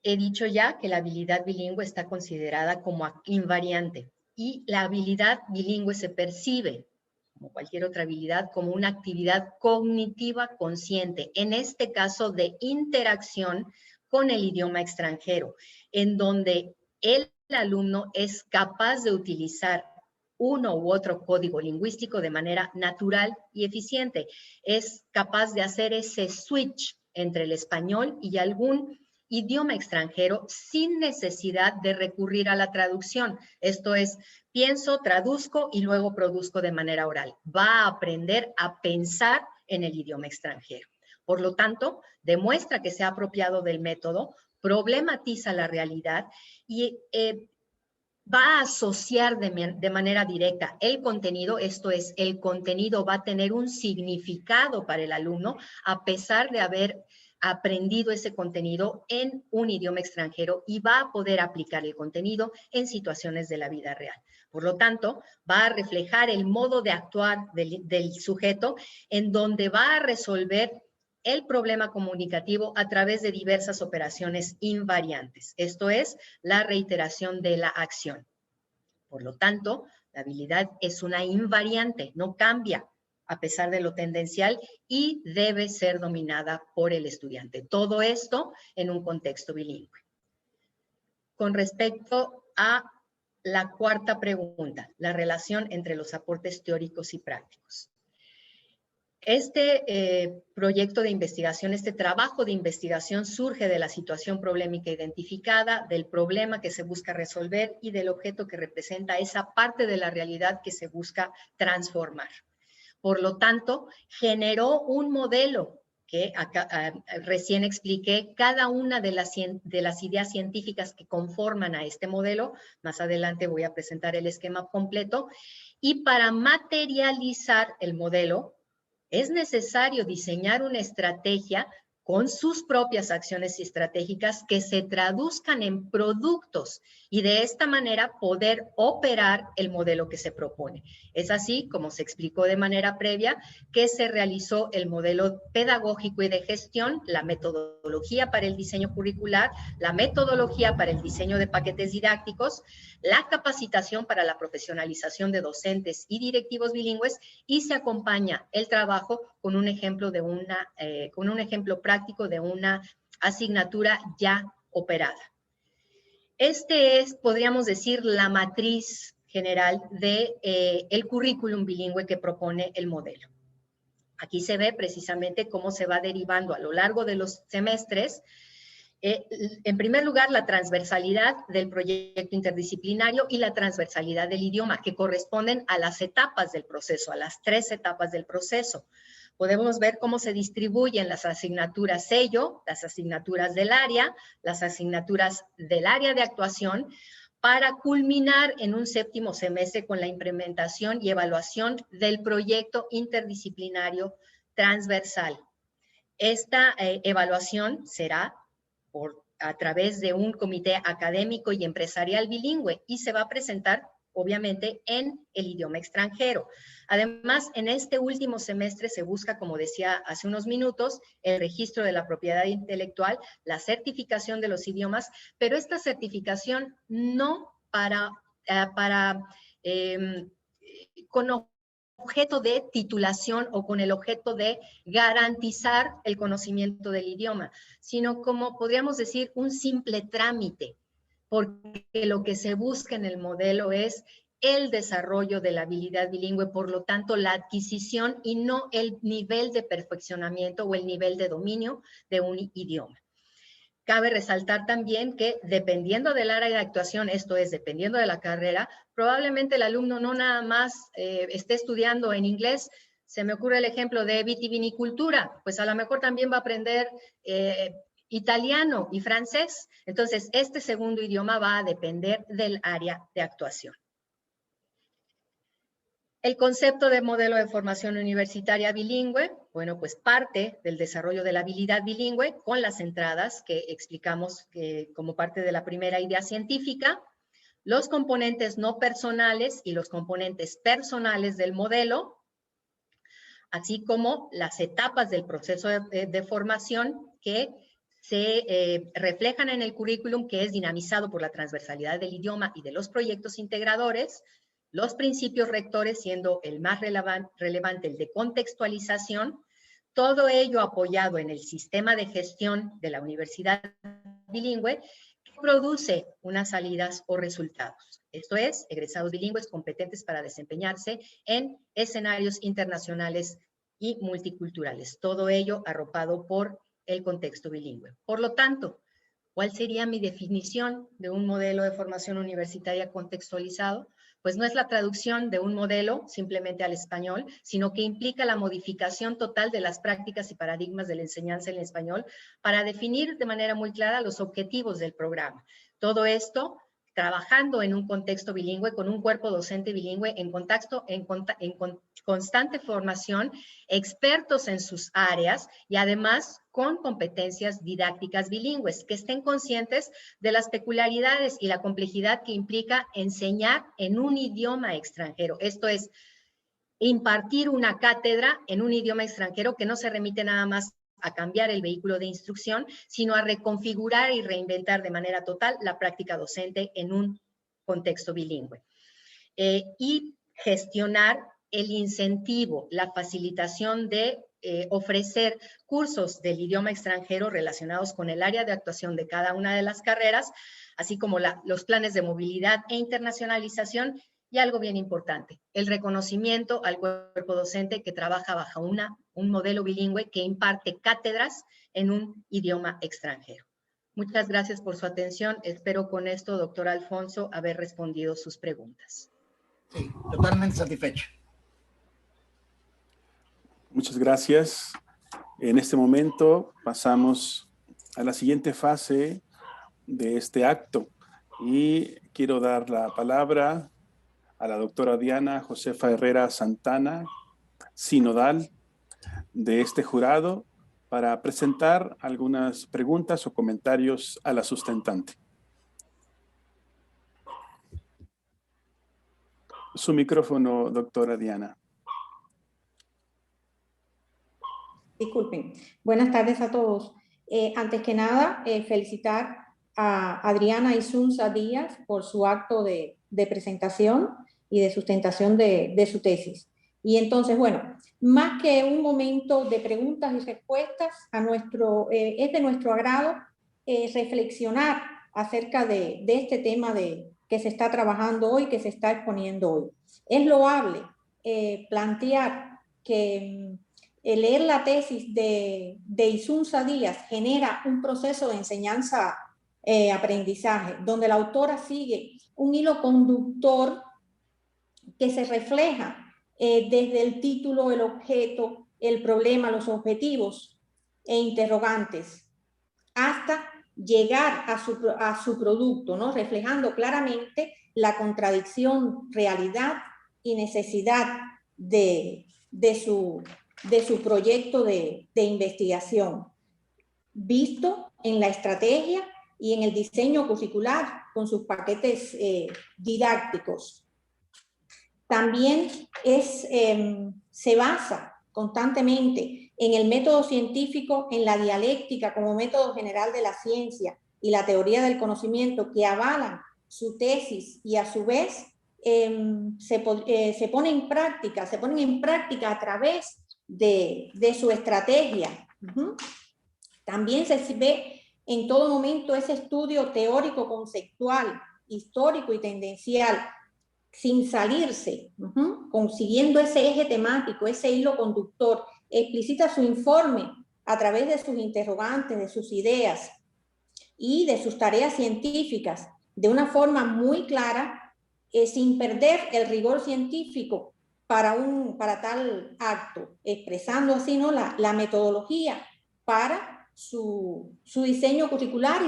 He dicho ya que la habilidad bilingüe está considerada como invariante y la habilidad bilingüe se percibe, como cualquier otra habilidad, como una actividad cognitiva consciente, en este caso de interacción con el idioma extranjero, en donde el alumno es capaz de utilizar uno u otro código lingüístico de manera natural y eficiente. Es capaz de hacer ese switch entre el español y algún idioma extranjero sin necesidad de recurrir a la traducción. Esto es, pienso, traduzco y luego produzco de manera oral. Va a aprender a pensar en el idioma extranjero. Por lo tanto, demuestra que se ha apropiado del método, problematiza la realidad y va a asociar de manera directa el contenido, esto es, el contenido va a tener un significado para el alumno a pesar de haber aprendido ese contenido en un idioma extranjero y va a poder aplicar el contenido en situaciones de la vida real. Por lo tanto, va a reflejar el modo de actuar del sujeto en donde va a resolver el problema comunicativo a través de diversas operaciones invariantes. Esto es, la reiteración de la acción. Por lo tanto, la habilidad es una invariante, no cambia a pesar de lo tendencial y debe ser dominada por el estudiante. Todo esto en un contexto bilingüe. Con respecto a la cuarta pregunta, la relación entre los aportes teóricos y prácticos. Este proyecto de investigación, este trabajo de investigación surge de la situación problemática identificada, del problema que se busca resolver y del objeto que representa esa parte de la realidad que se busca transformar. Por lo tanto, generó un modelo que acá, recién expliqué, cada una de las ideas científicas que conforman a este modelo. Más adelante voy a presentar el esquema completo. Y para materializar el modelo, es necesario diseñar una estrategia con sus propias acciones estratégicas que se traduzcan en productos y de esta manera poder operar el modelo que se propone. Es así, como se explicó de manera previa, que se realizó el modelo pedagógico y de gestión, la metodología para el diseño curricular, la metodología para el diseño de paquetes didácticos, la capacitación para la profesionalización de docentes y directivos bilingües y se acompaña el trabajo con un ejemplo práctico de una asignatura ya operada. Este es, podríamos decir, la matriz general de el currículum bilingüe que propone el modelo. Aquí se ve precisamente cómo se va derivando a lo largo de los semestres. En primer lugar, la transversalidad del proyecto interdisciplinario y la transversalidad del idioma, que corresponden a las etapas del proceso, a las 3 etapas del proceso. Podemos ver cómo se distribuyen las asignaturas sello, las asignaturas del área, las asignaturas del área de actuación, para culminar en un 7º semestre con la implementación y evaluación del proyecto interdisciplinario transversal. Esta evaluación será a través de un comité académico y empresarial bilingüe y se va a presentar obviamente en el idioma extranjero. Además, en este último semestre se busca, como decía hace unos minutos, el registro de la propiedad intelectual, la certificación de los idiomas, pero esta certificación no con objeto de titulación o con el objeto de garantizar el conocimiento del idioma, sino como podríamos decir un simple trámite, porque lo que se busca en el modelo es el desarrollo de la habilidad bilingüe, por lo tanto la adquisición y no el nivel de perfeccionamiento o el nivel de dominio de un idioma. Cabe resaltar también que dependiendo del área de actuación, esto es, dependiendo de la carrera, probablemente el alumno no nada más esté estudiando en inglés. Se me ocurre el ejemplo de vitivinicultura, pues a lo mejor también va a aprender italiano y francés. Entonces, este segundo idioma va a depender del área de actuación. El concepto de modelo de formación universitaria bilingüe, bueno, pues parte del desarrollo de la habilidad bilingüe con las entradas que explicamos como parte de la primera idea científica, los componentes no personales y los componentes personales del modelo, así como las etapas del proceso de formación que se reflejan en el currículum, que es dinamizado por la transversalidad del idioma y de los proyectos integradores, los principios rectores siendo el más relevante el de contextualización, todo ello apoyado en el sistema de gestión de la universidad bilingüe que produce unas salidas o resultados. Esto es, egresados bilingües competentes para desempeñarse en escenarios internacionales y multiculturales. Todo ello arropado por el contexto bilingüe. Por lo tanto, ¿cuál sería mi definición de un modelo de formación universitaria contextualizado? Pues no es la traducción de un modelo simplemente al español, sino que implica la modificación total de las prácticas y paradigmas de la enseñanza en español para definir de manera muy clara los objetivos del programa. Todo esto trabajando en un contexto bilingüe, con un cuerpo docente bilingüe en constante formación, expertos en sus áreas y además con competencias didácticas bilingües, que estén conscientes de las peculiaridades y la complejidad que implica enseñar en un idioma extranjero. Esto es, impartir una cátedra en un idioma extranjero que no se remite nada más a cambiar el vehículo de instrucción, sino a reconfigurar y reinventar de manera total la práctica docente en un contexto bilingüe. Y gestionar el incentivo, la facilitación de ofrecer cursos del idioma extranjero relacionados con el área de actuación de cada una de las carreras, así como los planes de movilidad e internacionalización. Y algo bien importante, el reconocimiento al cuerpo docente que trabaja bajo un modelo bilingüe que imparte cátedras en un idioma extranjero. Muchas gracias por su atención. Espero con esto, doctor Alfonso, haber respondido sus preguntas. Sí, totalmente satisfecho. Muchas gracias. En este momento pasamos a la siguiente fase de este acto y quiero dar la palabra a la doctora Diana Josefa Herrera Santana, sinodal de este jurado, para presentar algunas preguntas o comentarios a la sustentante. Su micrófono, doctora Diana. Disculpen. Buenas tardes a todos. Antes que nada, felicitar a Adriana Isunza Díaz por su acto de presentación y de sustentación de su tesis. Y entonces, bueno, más que un momento de preguntas y respuestas, es de nuestro agrado reflexionar acerca de este tema que se está trabajando hoy, que se está exponiendo hoy. Es loable plantear que leer la tesis de Isunza Díaz genera un proceso de enseñanza-aprendizaje, donde la autora sigue un hilo conductor que se refleja desde el título, el objeto, el problema, los objetivos e interrogantes, hasta llegar a su producto, ¿no? Reflejando claramente la contradicción, realidad y necesidad de su proyecto de investigación, visto en la estrategia y en el diseño curricular con sus paquetes didácticos. también se basa constantemente en el método científico, en la dialéctica como método general de la ciencia y la teoría del conocimiento, que avalan su tesis y a su vez se ponen en práctica a través de su estrategia. También se ve en todo momento ese estudio teórico, conceptual, histórico y tendencial, sin salirse, consiguiendo ese eje temático, ese hilo conductor, explicita su informe a través de sus interrogantes, de sus ideas y de sus tareas científicas, de una forma muy clara, sin perder el rigor científico para tal acto, expresando así, ¿no?, la metodología para su diseño curricular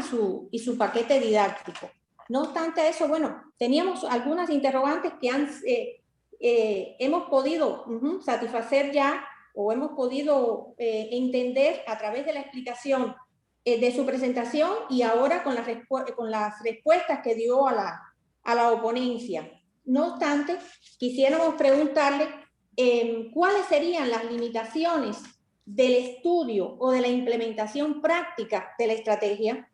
y su paquete didáctico. No obstante eso, bueno, teníamos algunas interrogantes que hemos podido satisfacer ya, o hemos podido entender a través de la explicación de su presentación y ahora con las respuestas que dio a la oponencia. No obstante, quisiéramos preguntarle cuáles serían las limitaciones del estudio o de la implementación práctica de la estrategia.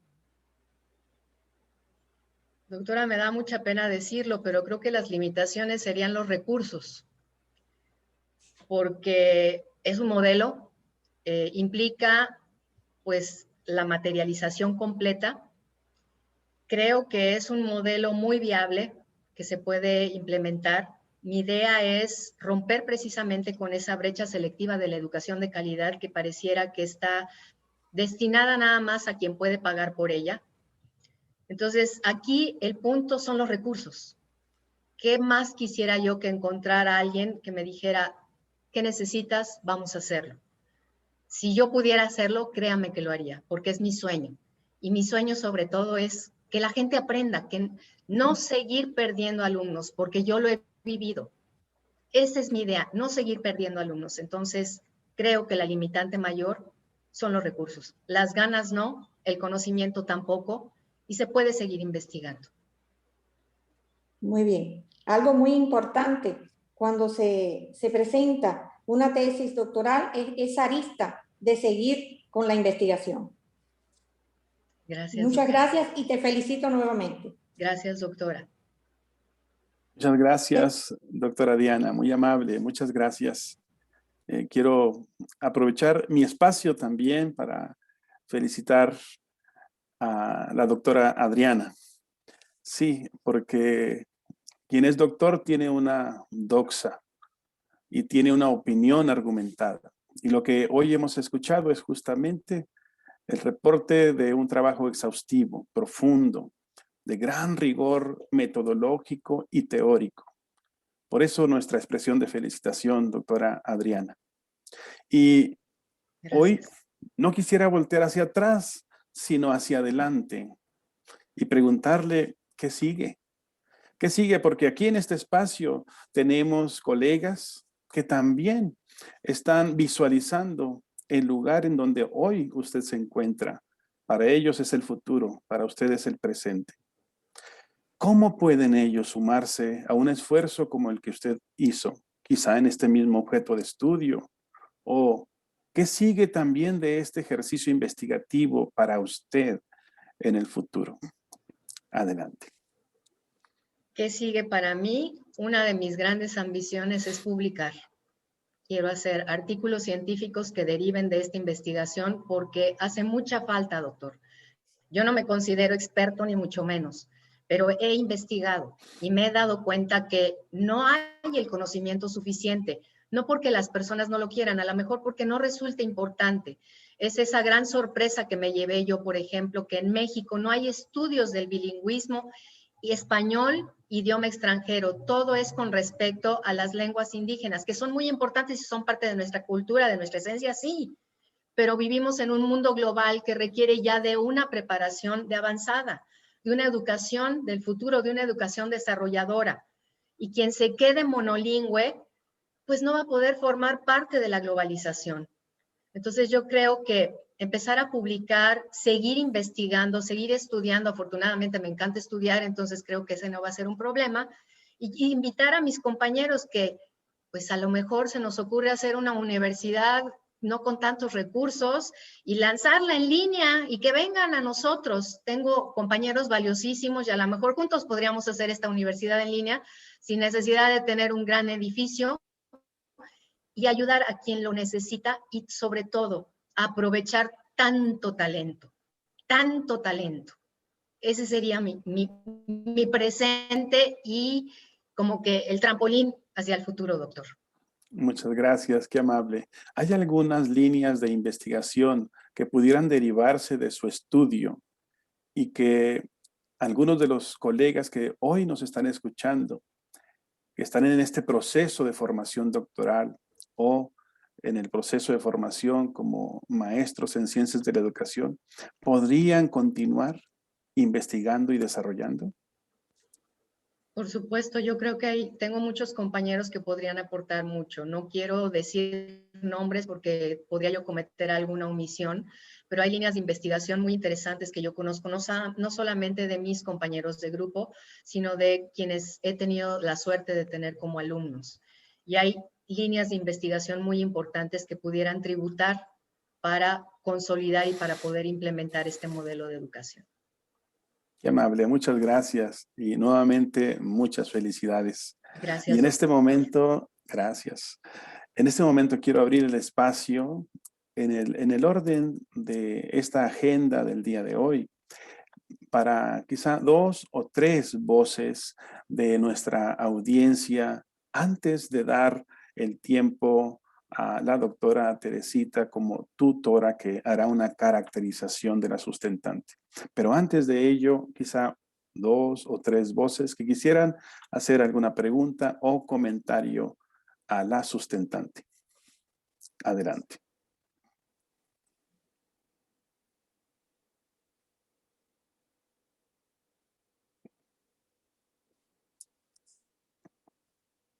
Doctora, me da mucha pena decirlo, pero creo que las limitaciones serían los recursos, porque es un modelo, implica pues la materialización completa. Creo que es un modelo muy viable que se puede implementar. Mi idea es romper precisamente con esa brecha selectiva de la educación de calidad que pareciera que está destinada nada más a quien puede pagar por ella. Entonces, aquí el punto son los recursos. ¿Qué más quisiera yo que encontrar a alguien que me dijera, ¿qué necesitas? Vamos a hacerlo. Si yo pudiera hacerlo, créame que lo haría, porque es mi sueño. Y mi sueño sobre todo es que la gente aprenda, que no seguir perdiendo alumnos, porque yo lo he vivido. Esa es mi idea, no seguir perdiendo alumnos. Entonces, creo que la limitante mayor son los recursos. Las ganas no, el conocimiento tampoco, y se puede seguir investigando. Muy bien. Algo muy importante cuando se presenta una tesis doctoral es esa arista de seguir con la investigación. Gracias. Muchas doctora. gracias y te felicito nuevamente. Gracias, doctora. Muchas gracias, doctora Diana, muy amable, muchas gracias. Quiero aprovechar mi espacio también para felicitar a la doctora Adriana. Sí, porque quien es doctor tiene una doxa y tiene una opinión argumentada. Y lo que hoy hemos escuchado es justamente el reporte de un trabajo exhaustivo, profundo, de gran rigor metodológico y teórico. Por eso nuestra expresión de felicitación, doctora Adriana. Y Gracias. Hoy no quisiera voltear hacia atrás, sino hacia adelante y preguntarle qué sigue. ¿Qué sigue? Porque aquí en este espacio tenemos colegas que también están visualizando el lugar en donde hoy usted se encuentra. Para ellos es el futuro, para ustedes el presente. ¿Cómo pueden ellos sumarse a un esfuerzo como el que usted hizo? Quizá en este mismo objeto de estudio. ¿O qué sigue también de este ejercicio investigativo para usted en el futuro? Adelante. ¿Qué sigue para mí? Una de mis grandes ambiciones es publicar. Quiero hacer artículos científicos que deriven de esta investigación porque hace mucha falta, doctor. Yo no me considero experto ni mucho menos, pero he investigado y me he dado cuenta que no hay el conocimiento suficiente, no porque las personas no lo quieran, a lo mejor porque no resulta importante. Es esa gran sorpresa que me llevé yo, por ejemplo, que en México no hay estudios del bilingüismo y español, idioma extranjero, todo es con respecto a las lenguas indígenas, que son muy importantes y son parte de nuestra cultura, de nuestra esencia, sí, pero vivimos en un mundo global que requiere ya de una preparación de avanzada, de una educación del futuro, de una educación desarrolladora. Y quien se quede monolingüe, pues no va a poder formar parte de la globalización. Entonces yo creo que empezar a publicar, seguir investigando, seguir estudiando, afortunadamente me encanta estudiar, entonces creo que ese no va a ser un problema, y invitar a mis compañeros que pues a lo mejor se nos ocurre hacer una universidad no con tantos recursos y lanzarla en línea y que vengan a nosotros. Tengo compañeros valiosísimos y a lo mejor juntos podríamos hacer esta universidad en línea sin necesidad de tener un gran edificio y ayudar a quien lo necesita y sobre todo aprovechar tanto talento, tanto talento. Ese sería mi presente y como que el trampolín hacia el futuro, doctor. Muchas gracias, qué amable. ¿Hay algunas líneas de investigación que pudieran derivarse de su estudio y que algunos de los colegas que hoy nos están escuchando, que están en este proceso de formación doctoral o en el proceso de formación como maestros en ciencias de la educación, podrían continuar investigando y desarrollando? Por supuesto, yo creo que tengo muchos compañeros que podrían aportar mucho. No quiero decir nombres porque podría yo cometer alguna omisión, pero hay líneas de investigación muy interesantes que yo conozco, no solamente de mis compañeros de grupo, sino de quienes he tenido la suerte de tener como alumnos. Y hay líneas de investigación muy importantes que pudieran tributar para consolidar y para poder implementar este modelo de educación. Qué amable, muchas gracias y nuevamente muchas felicidades. Gracias. Y en este momento, gracias. En este momento quiero abrir el espacio en el orden de esta agenda del día de hoy para quizá 2 o 3 voces de nuestra audiencia antes de dar el tiempo a la doctora Teresita como tutora que hará una caracterización de la sustentante. Pero antes de ello, quizá 2 o 3 voces que quisieran hacer alguna pregunta o comentario a la sustentante. Adelante.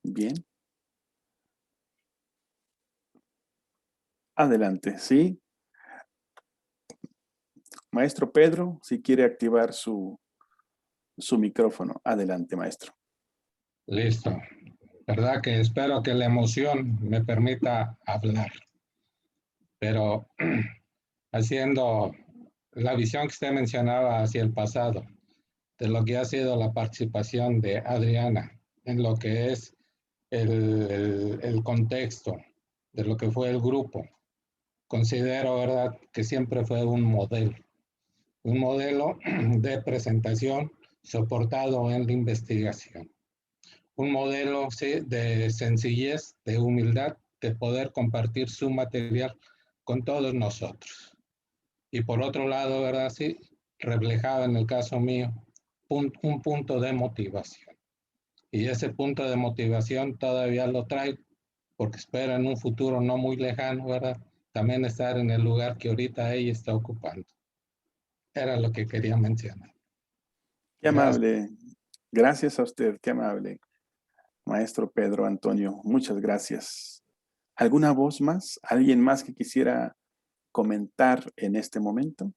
Bien. Adelante, ¿sí? Maestro Pedro, si quiere activar su micrófono. Adelante, maestro. Listo. Verdad que espero que la emoción me permita hablar. Pero haciendo la visión que usted mencionaba hacia el pasado, de lo que ha sido la participación de Adriana en lo que es el contexto de lo que fue el grupo, considero, ¿verdad?, que siempre fue un modelo de presentación soportado en la investigación. Un modelo, sí, de sencillez, de humildad, de poder compartir su material con todos nosotros. Y por otro lado, ¿verdad?, sí, reflejaba en el caso mío un punto de motivación. Y ese punto de motivación todavía lo traigo, porque espero en un futuro no muy lejano, ¿verdad?, también estar en el lugar que ahorita ella está ocupando. Era lo que quería mencionar. Qué amable. Gracias a usted, qué amable. Maestro Pedro Antonio, muchas gracias. ¿Alguna voz más? ¿Alguien más que quisiera comentar en este momento?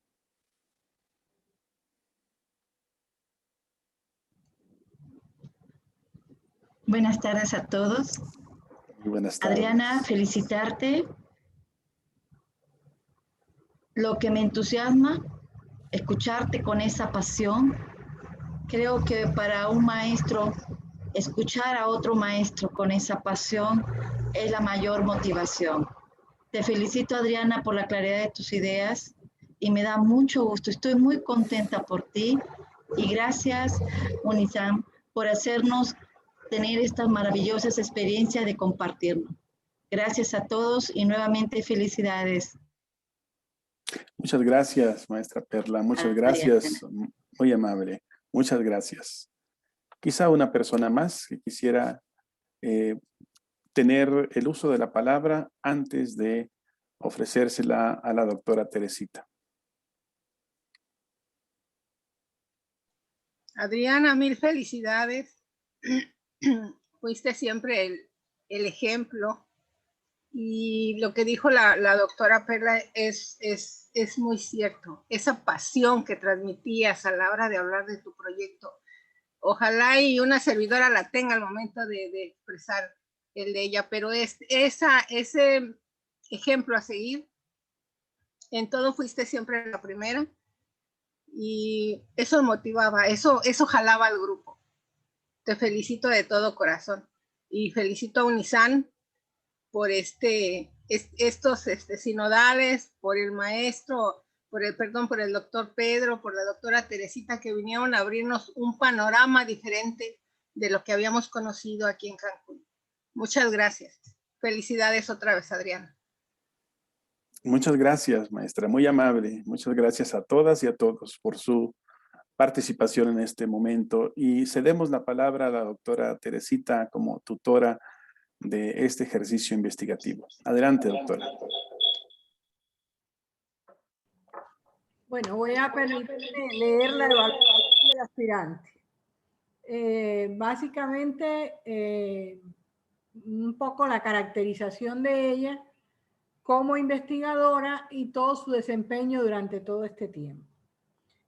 Buenas tardes a todos. Muy buenas tardes. Adriana, felicitarte. Lo que me entusiasma, escucharte con esa pasión. Creo que para un maestro, escuchar a otro maestro con esa pasión es la mayor motivación. Te felicito, Adriana, por la claridad de tus ideas y me da mucho gusto. Estoy muy contenta por ti y gracias, Unisam, por hacernos tener estas maravillosas experiencias de compartirnos. Gracias a todos y nuevamente felicidades. Muchas gracias, maestra Perla. Muchas gracias. Muy amable. Muchas gracias. Quizá una persona más que quisiera tener el uso de la palabra antes de ofrecérsela a la doctora Teresita. Adriana, mil felicidades. Fuiste siempre el ejemplo y lo que dijo la doctora Perla es muy cierto. Esa pasión que transmitías a la hora de hablar de tu proyecto Ojalá y una servidora la tenga al momento de expresar el de ella, pero ese ejemplo a seguir, en todo fuiste siempre la primera, y eso motivaba, eso jalaba al grupo. Te felicito de todo corazón, y felicito a Unisan por estos sinodales, por el maestro, por el doctor Pedro, por la doctora Teresita, que vinieron a abrirnos un panorama diferente de lo que habíamos conocido aquí en Cancún. Muchas gracias. Felicidades otra vez, Adriana. Muchas gracias, maestra, muy amable. Muchas gracias a todas y a todos por su participación en este momento. Y cedemos la palabra a la doctora Teresita como tutora de este ejercicio investigativo. Adelante, doctora. Bueno, voy a permitirme leer la evaluación del aspirante. Básicamente, un poco la caracterización de ella como investigadora y todo su desempeño durante todo este tiempo.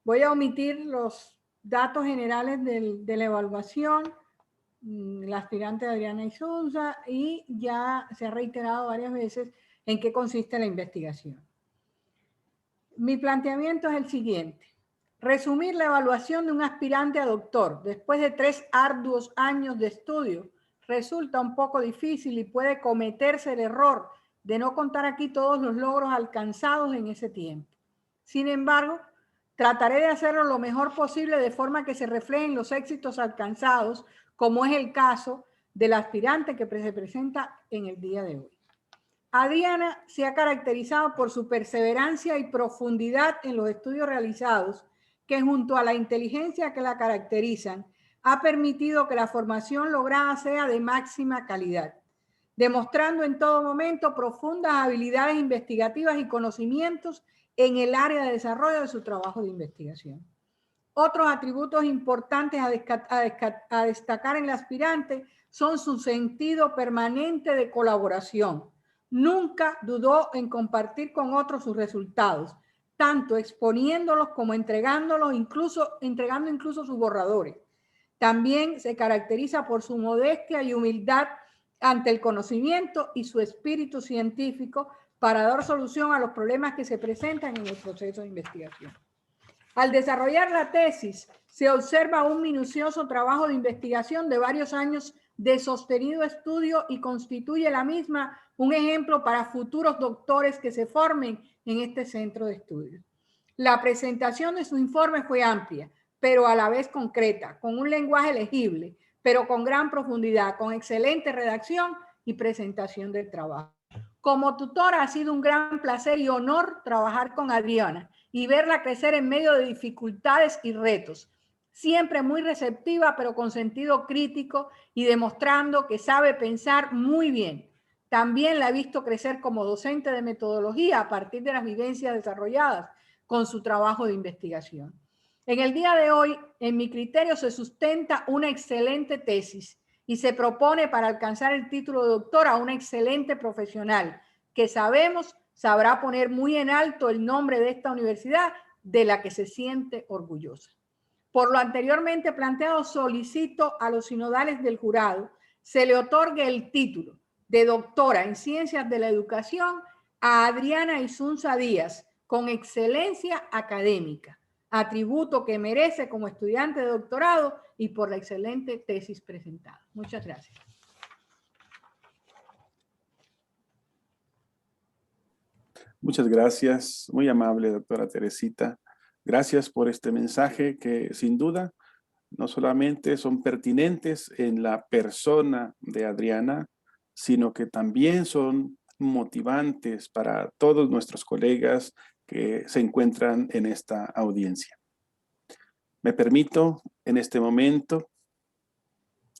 Voy a omitir los datos generales de la evaluación, la aspirante Adriana Isunza, y ya se ha reiterado varias veces en qué consiste la investigación. Mi planteamiento es el siguiente. Resumir la evaluación de un aspirante a doctor después de 3 arduos años de estudio resulta un poco difícil y puede cometerse el error de no contar aquí todos los logros alcanzados en ese tiempo. Sin embargo, trataré de hacerlo lo mejor posible de forma que se reflejen los éxitos alcanzados, como es el caso del aspirante que se presenta en el día de hoy. Adriana se ha caracterizado por su perseverancia y profundidad en los estudios realizados, que junto a la inteligencia que la caracterizan, ha permitido que la formación lograda sea de máxima calidad, demostrando en todo momento profundas habilidades investigativas y conocimientos en el área de desarrollo de su trabajo de investigación. Otros atributos importantes a destacar en el aspirante son su sentido permanente de colaboración. Nunca dudó en compartir con otros sus resultados, tanto exponiéndolos como entregando incluso sus borradores. También se caracteriza por su modestia y humildad ante el conocimiento y su espíritu científico para dar solución a los problemas que se presentan en el proceso de investigación. Al desarrollar la tesis, se observa un minucioso trabajo de investigación de varios años de sostenido estudio y constituye la misma un ejemplo para futuros doctores que se formen en este centro de estudios. La presentación de su informe fue amplia, pero a la vez concreta, con un lenguaje legible, pero con gran profundidad, con excelente redacción y presentación del trabajo. Como tutora ha sido un gran placer y honor trabajar con Adriana y verla crecer en medio de dificultades y retos, siempre muy receptiva, pero con sentido crítico y demostrando que sabe pensar muy bien. También la he visto crecer como docente de metodología a partir de las vivencias desarrolladas con su trabajo de investigación. En el día de hoy, en mi criterio, se sustenta una excelente tesis y se propone para alcanzar el título de doctor a una excelente profesional que sabrá poner muy en alto el nombre de esta universidad de la que se siente orgullosa. Por lo anteriormente planteado, solicito a los sinodales del jurado se le otorgue el título de doctora en Ciencias de la Educación a Adriana Isunza Díaz con excelencia académica, atributo que merece como estudiante de doctorado y por la excelente tesis presentada. Muchas gracias. Muchas gracias, muy amable doctora Teresita. Gracias por este mensaje que sin duda no solamente son pertinentes en la persona de Adriana, sino que también son motivantes para todos nuestros colegas que se encuentran en esta audiencia. Me permito en este momento,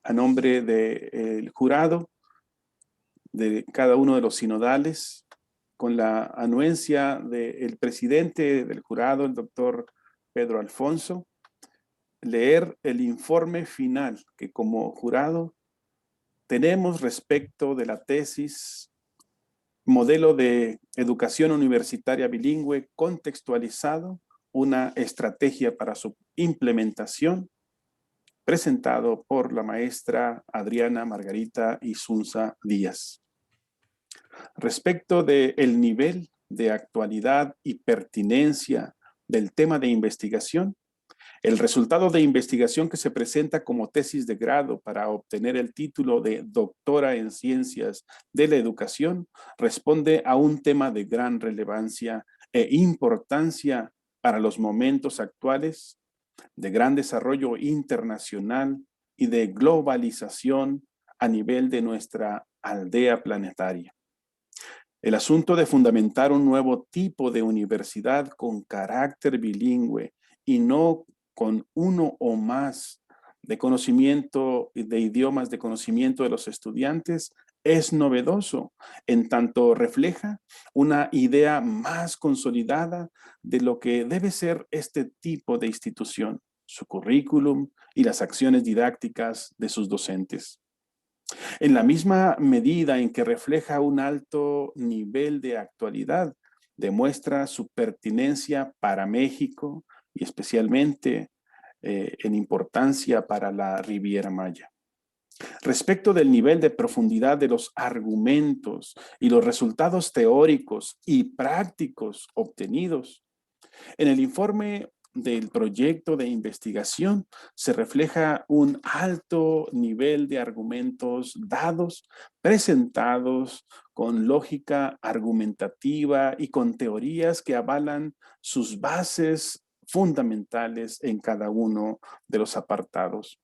a nombre del jurado, de cada uno de los sinodales, con la anuencia del presidente del jurado, el doctor Pedro Alfonso, leer el informe final que como jurado tenemos respecto de la tesis Modelo de Educación Universitaria Bilingüe Contextualizado, una estrategia para su implementación, presentado por la maestra Adriana Margarita Isunza Díaz. Respecto del nivel de actualidad y pertinencia del tema de investigación, el resultado de investigación que se presenta como tesis de grado para obtener el título de doctora en ciencias de la educación responde a un tema de gran relevancia e importancia para los momentos actuales de gran desarrollo internacional y de globalización a nivel de nuestra aldea planetaria. El asunto de fundamentar un nuevo tipo de universidad con carácter bilingüe y no con uno o más de conocimiento de idiomas de conocimiento de los estudiantes es novedoso, en tanto refleja una idea más consolidada de lo que debe ser este tipo de institución, su currículum y las acciones didácticas de sus docentes. En la misma medida en que refleja un alto nivel de actualidad, demuestra su pertinencia para México y especialmente en importancia para la Riviera Maya. Respecto del nivel de profundidad de los argumentos y los resultados teóricos y prácticos obtenidos, en el informe del proyecto de investigación se refleja un alto nivel de argumentos dados, presentados con lógica argumentativa y con teorías que avalan sus bases fundamentales en cada uno de los apartados.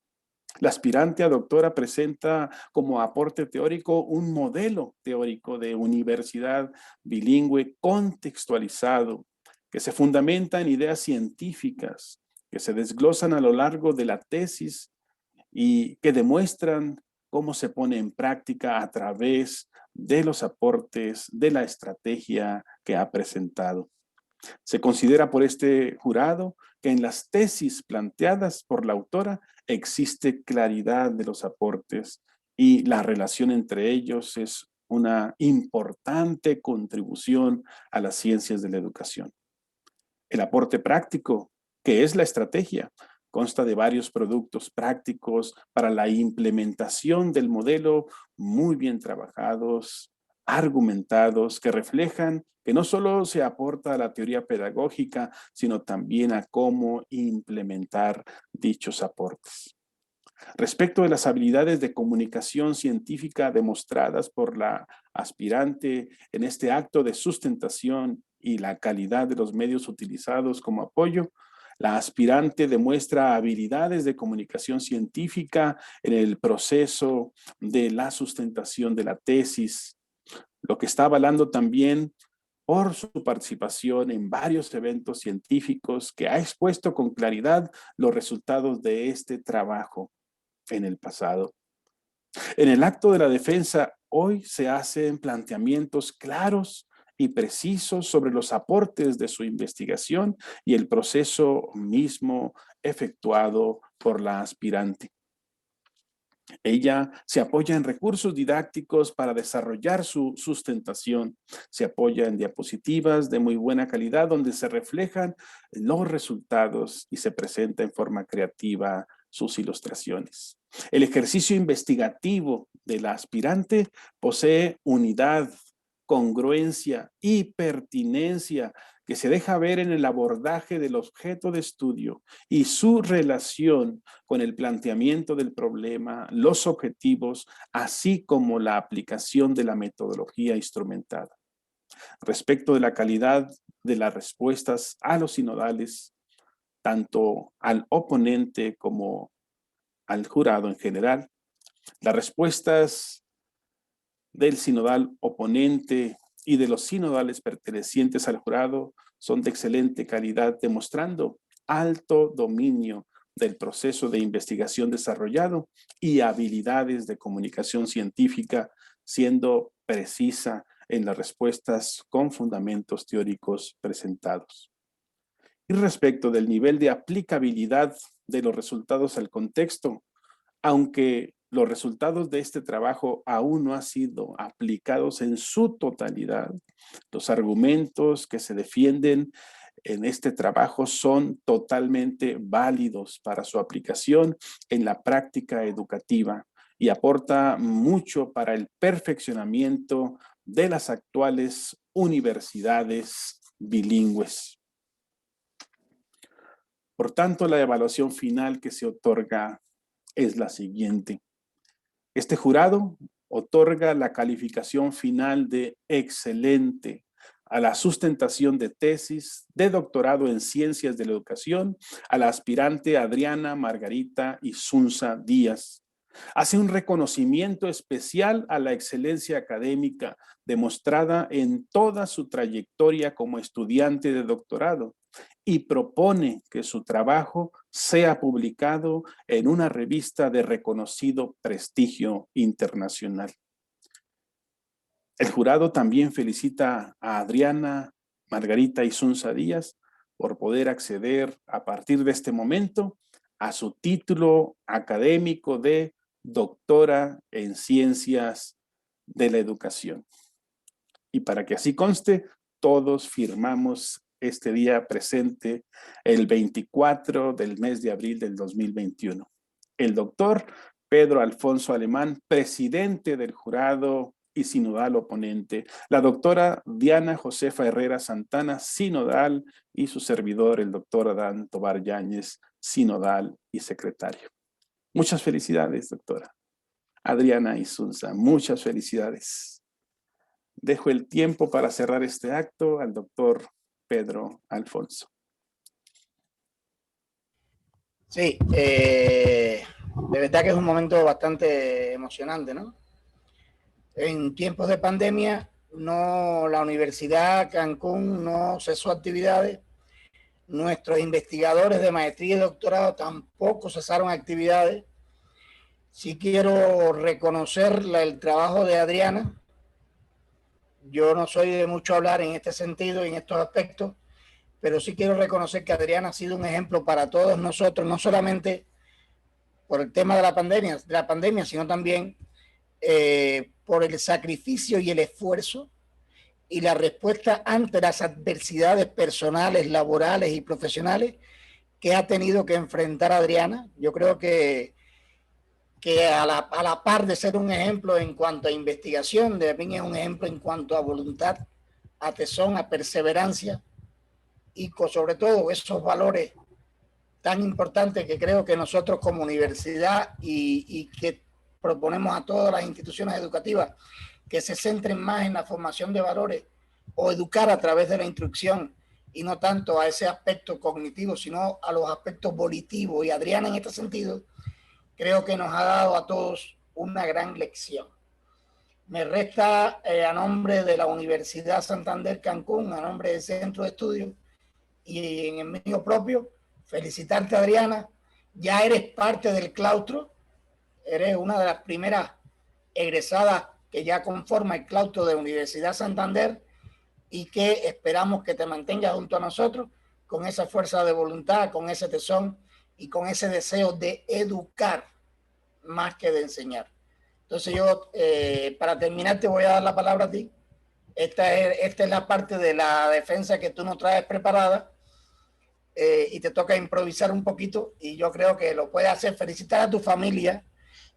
La aspirante a doctora presenta como aporte teórico un modelo teórico de universidad bilingüe contextualizado que se fundamenta en ideas científicas que se desglosan a lo largo de la tesis y que demuestran cómo se pone en práctica a través de los aportes de la estrategia que ha presentado. Se considera por este jurado que en las tesis planteadas por la autora existe claridad de los aportes y la relación entre ellos es una importante contribución a las ciencias de la educación. El aporte práctico, que es la estrategia, consta de varios productos prácticos para la implementación del modelo muy bien trabajados, argumentados, que reflejan que no solo se aporta a la teoría pedagógica, sino también a cómo implementar dichos aportes. Respecto de las habilidades de comunicación científica demostradas por la aspirante en este acto de sustentación y la calidad de los medios utilizados como apoyo, la aspirante demuestra habilidades de comunicación científica en el proceso de la sustentación de la tesis, lo que está avalando también por su participación en varios eventos científicos que ha expuesto con claridad los resultados de este trabajo en el pasado. En el acto de la defensa, hoy se hacen planteamientos claros y precisos sobre los aportes de su investigación y el proceso mismo efectuado por la aspirante. Ella se apoya en recursos didácticos para desarrollar su sustentación. Se apoya en diapositivas de muy buena calidad donde se reflejan los resultados y se presenta en forma creativa sus ilustraciones. El ejercicio investigativo de la aspirante posee unidad, congruencia y pertinencia que se deja ver en el abordaje del objeto de estudio y su relación con el planteamiento del problema, los objetivos, así como la aplicación de la metodología instrumentada. Respecto de la calidad de las respuestas a los sinodales, tanto al oponente como al jurado en general, las respuestas del sinodal oponente y de los sinodales pertenecientes al jurado son de excelente calidad, demostrando alto dominio del proceso de investigación desarrollado y habilidades de comunicación científica, siendo precisa en las respuestas con fundamentos teóricos presentados. Y respecto del nivel de aplicabilidad de los resultados al contexto, aunque los resultados de este trabajo aún no han sido aplicados en su totalidad, los argumentos que se defienden en este trabajo son totalmente válidos para su aplicación en la práctica educativa y aporta mucho para el perfeccionamiento de las actuales universidades bilingües. Por tanto, la evaluación final que se otorga es la siguiente. Este jurado otorga la calificación final de excelente a la sustentación de tesis de doctorado en Ciencias de la Educación a la aspirante Adriana Margarita Isunza Díaz. Hace un reconocimiento especial a la excelencia académica demostrada en toda su trayectoria como estudiante de doctorado y propone que su trabajo sea publicado en una revista de reconocido prestigio internacional. El jurado también felicita a Adriana Margarita Isunza Díaz por poder acceder a partir de este momento a su título académico de doctora en Ciencias de la Educación. Y para que así conste, todos firmamos este día presente el 24 del mes de abril del 2021. El doctor Pedro Alfonso Alemán, presidente del jurado y sinodal oponente, la doctora Diana Josefa Herrera Santana, sinodal, y su servidor, el doctor Adán Tobar Yáñez, sinodal y secretario. Muchas felicidades, doctora Adriana Isunza, muchas felicidades. Dejo el tiempo para cerrar este acto al doctor Pedro Alfonso. Sí, de verdad que es un momento bastante emocionante, ¿no? En tiempos de pandemia, la Universidad Cancún no cesó actividades. Nuestros investigadores de maestría y doctorado tampoco cesaron actividades. Sí quiero reconocer el trabajo de Adriana. Yo no soy de mucho hablar en este sentido y en estos aspectos, pero sí quiero reconocer que Adriana ha sido un ejemplo para todos nosotros, no solamente por el tema de la pandemia, sino también por el sacrificio y el esfuerzo y la respuesta ante las adversidades personales, laborales y profesionales que ha tenido que enfrentar Adriana. Yo creo que a la par de ser un ejemplo en cuanto a investigación, también es un ejemplo en cuanto a voluntad, a tesón, a perseverancia y sobre todo esos valores tan importantes que creo que nosotros como universidad y que proponemos a todas las instituciones educativas que se centren más en la formación de valores o educar a través de la instrucción y no tanto a ese aspecto cognitivo, sino a los aspectos volitivos. Y Adriana en este sentido creo que nos ha dado a todos una gran lección. Me resta a nombre de la Universidad Santander Cancún, a nombre del Centro de Estudios y en el mío propio, felicitarte, Adriana. Ya eres parte del claustro, eres una de las primeras egresadas que ya conforma el claustro de Universidad Santander y que esperamos que te mantengas junto a nosotros con esa fuerza de voluntad, con ese tesón y con ese deseo de educar más que de enseñar. Entonces yo, para terminar, te voy a dar la palabra a ti. Esta es la parte de la defensa que tú nos traes preparada y te toca improvisar un poquito y yo creo que lo puedes hacer. Felicitar a tu familia.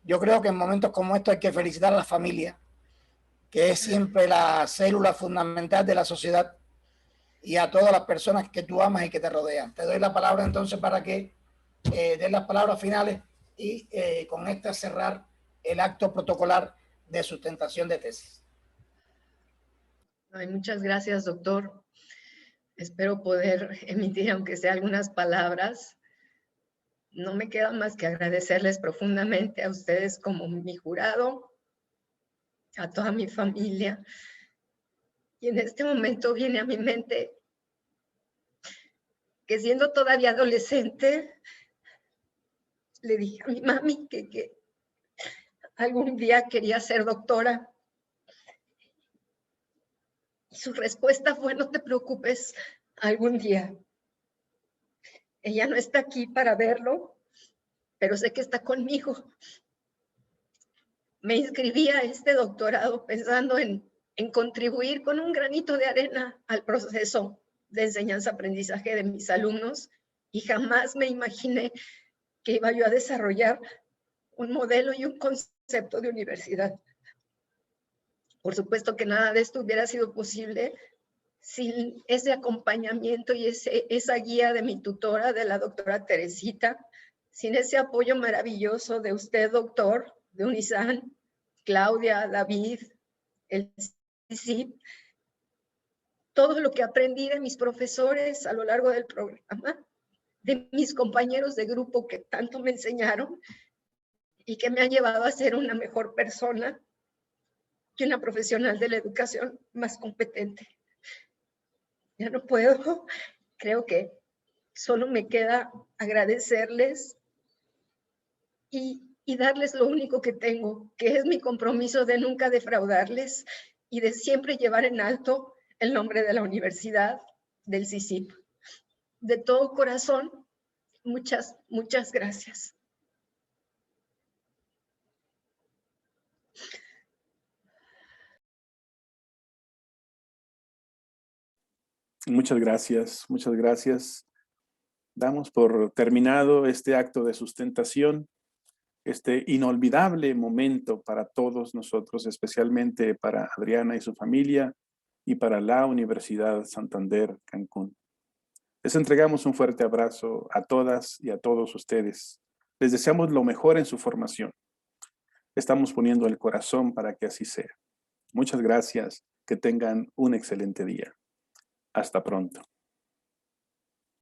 Yo creo que en momentos como estos hay que felicitar a la familia, que es siempre la célula fundamental de la sociedad, y a todas las personas que tú amas y que te rodean. Te doy la palabra entonces para que des las palabras finales y con esta cerrar el acto protocolar de sustentación de tesis. Ay, muchas gracias, doctor. Espero poder emitir, aunque sea algunas palabras. No me queda más que agradecerles profundamente a ustedes como mi jurado, a toda mi familia. Y en este momento viene a mi mente que siendo todavía adolescente, le dije a mi mami que algún día quería ser doctora. Y su respuesta fue: no te preocupes, algún día. Ella no está aquí para verlo, pero sé que está conmigo. Me inscribí a este doctorado pensando en contribuir con un granito de arena al proceso de enseñanza-aprendizaje de mis alumnos y jamás me imaginé que iba yo a desarrollar un modelo y un concepto de universidad. Por supuesto que nada de esto hubiera sido posible sin ese acompañamiento y esa guía de mi tutora, de la doctora Teresita, sin ese apoyo maravilloso de usted, doctor, de Unisan, Claudia, David, el CICIP, todo lo que aprendí de mis profesores a lo largo del programa, de mis compañeros de grupo que tanto me enseñaron y que me han llevado a ser una mejor persona y una profesional de la educación más competente. Ya no puedo, creo que solo me queda agradecerles y darles lo único que tengo, que es mi compromiso de nunca defraudarles y de siempre llevar en alto el nombre de la universidad, del CICIP. De todo corazón, muchas, muchas gracias. Muchas gracias, muchas gracias. Damos por terminado este acto de sustentación, este inolvidable momento para todos nosotros, especialmente para Adriana y su familia y para la Universidad Santander Cancún. Les entregamos un fuerte abrazo a todas y a todos ustedes. Les deseamos lo mejor en su formación. Estamos poniendo el corazón para que así sea. Muchas gracias. Que tengan un excelente día. Hasta pronto.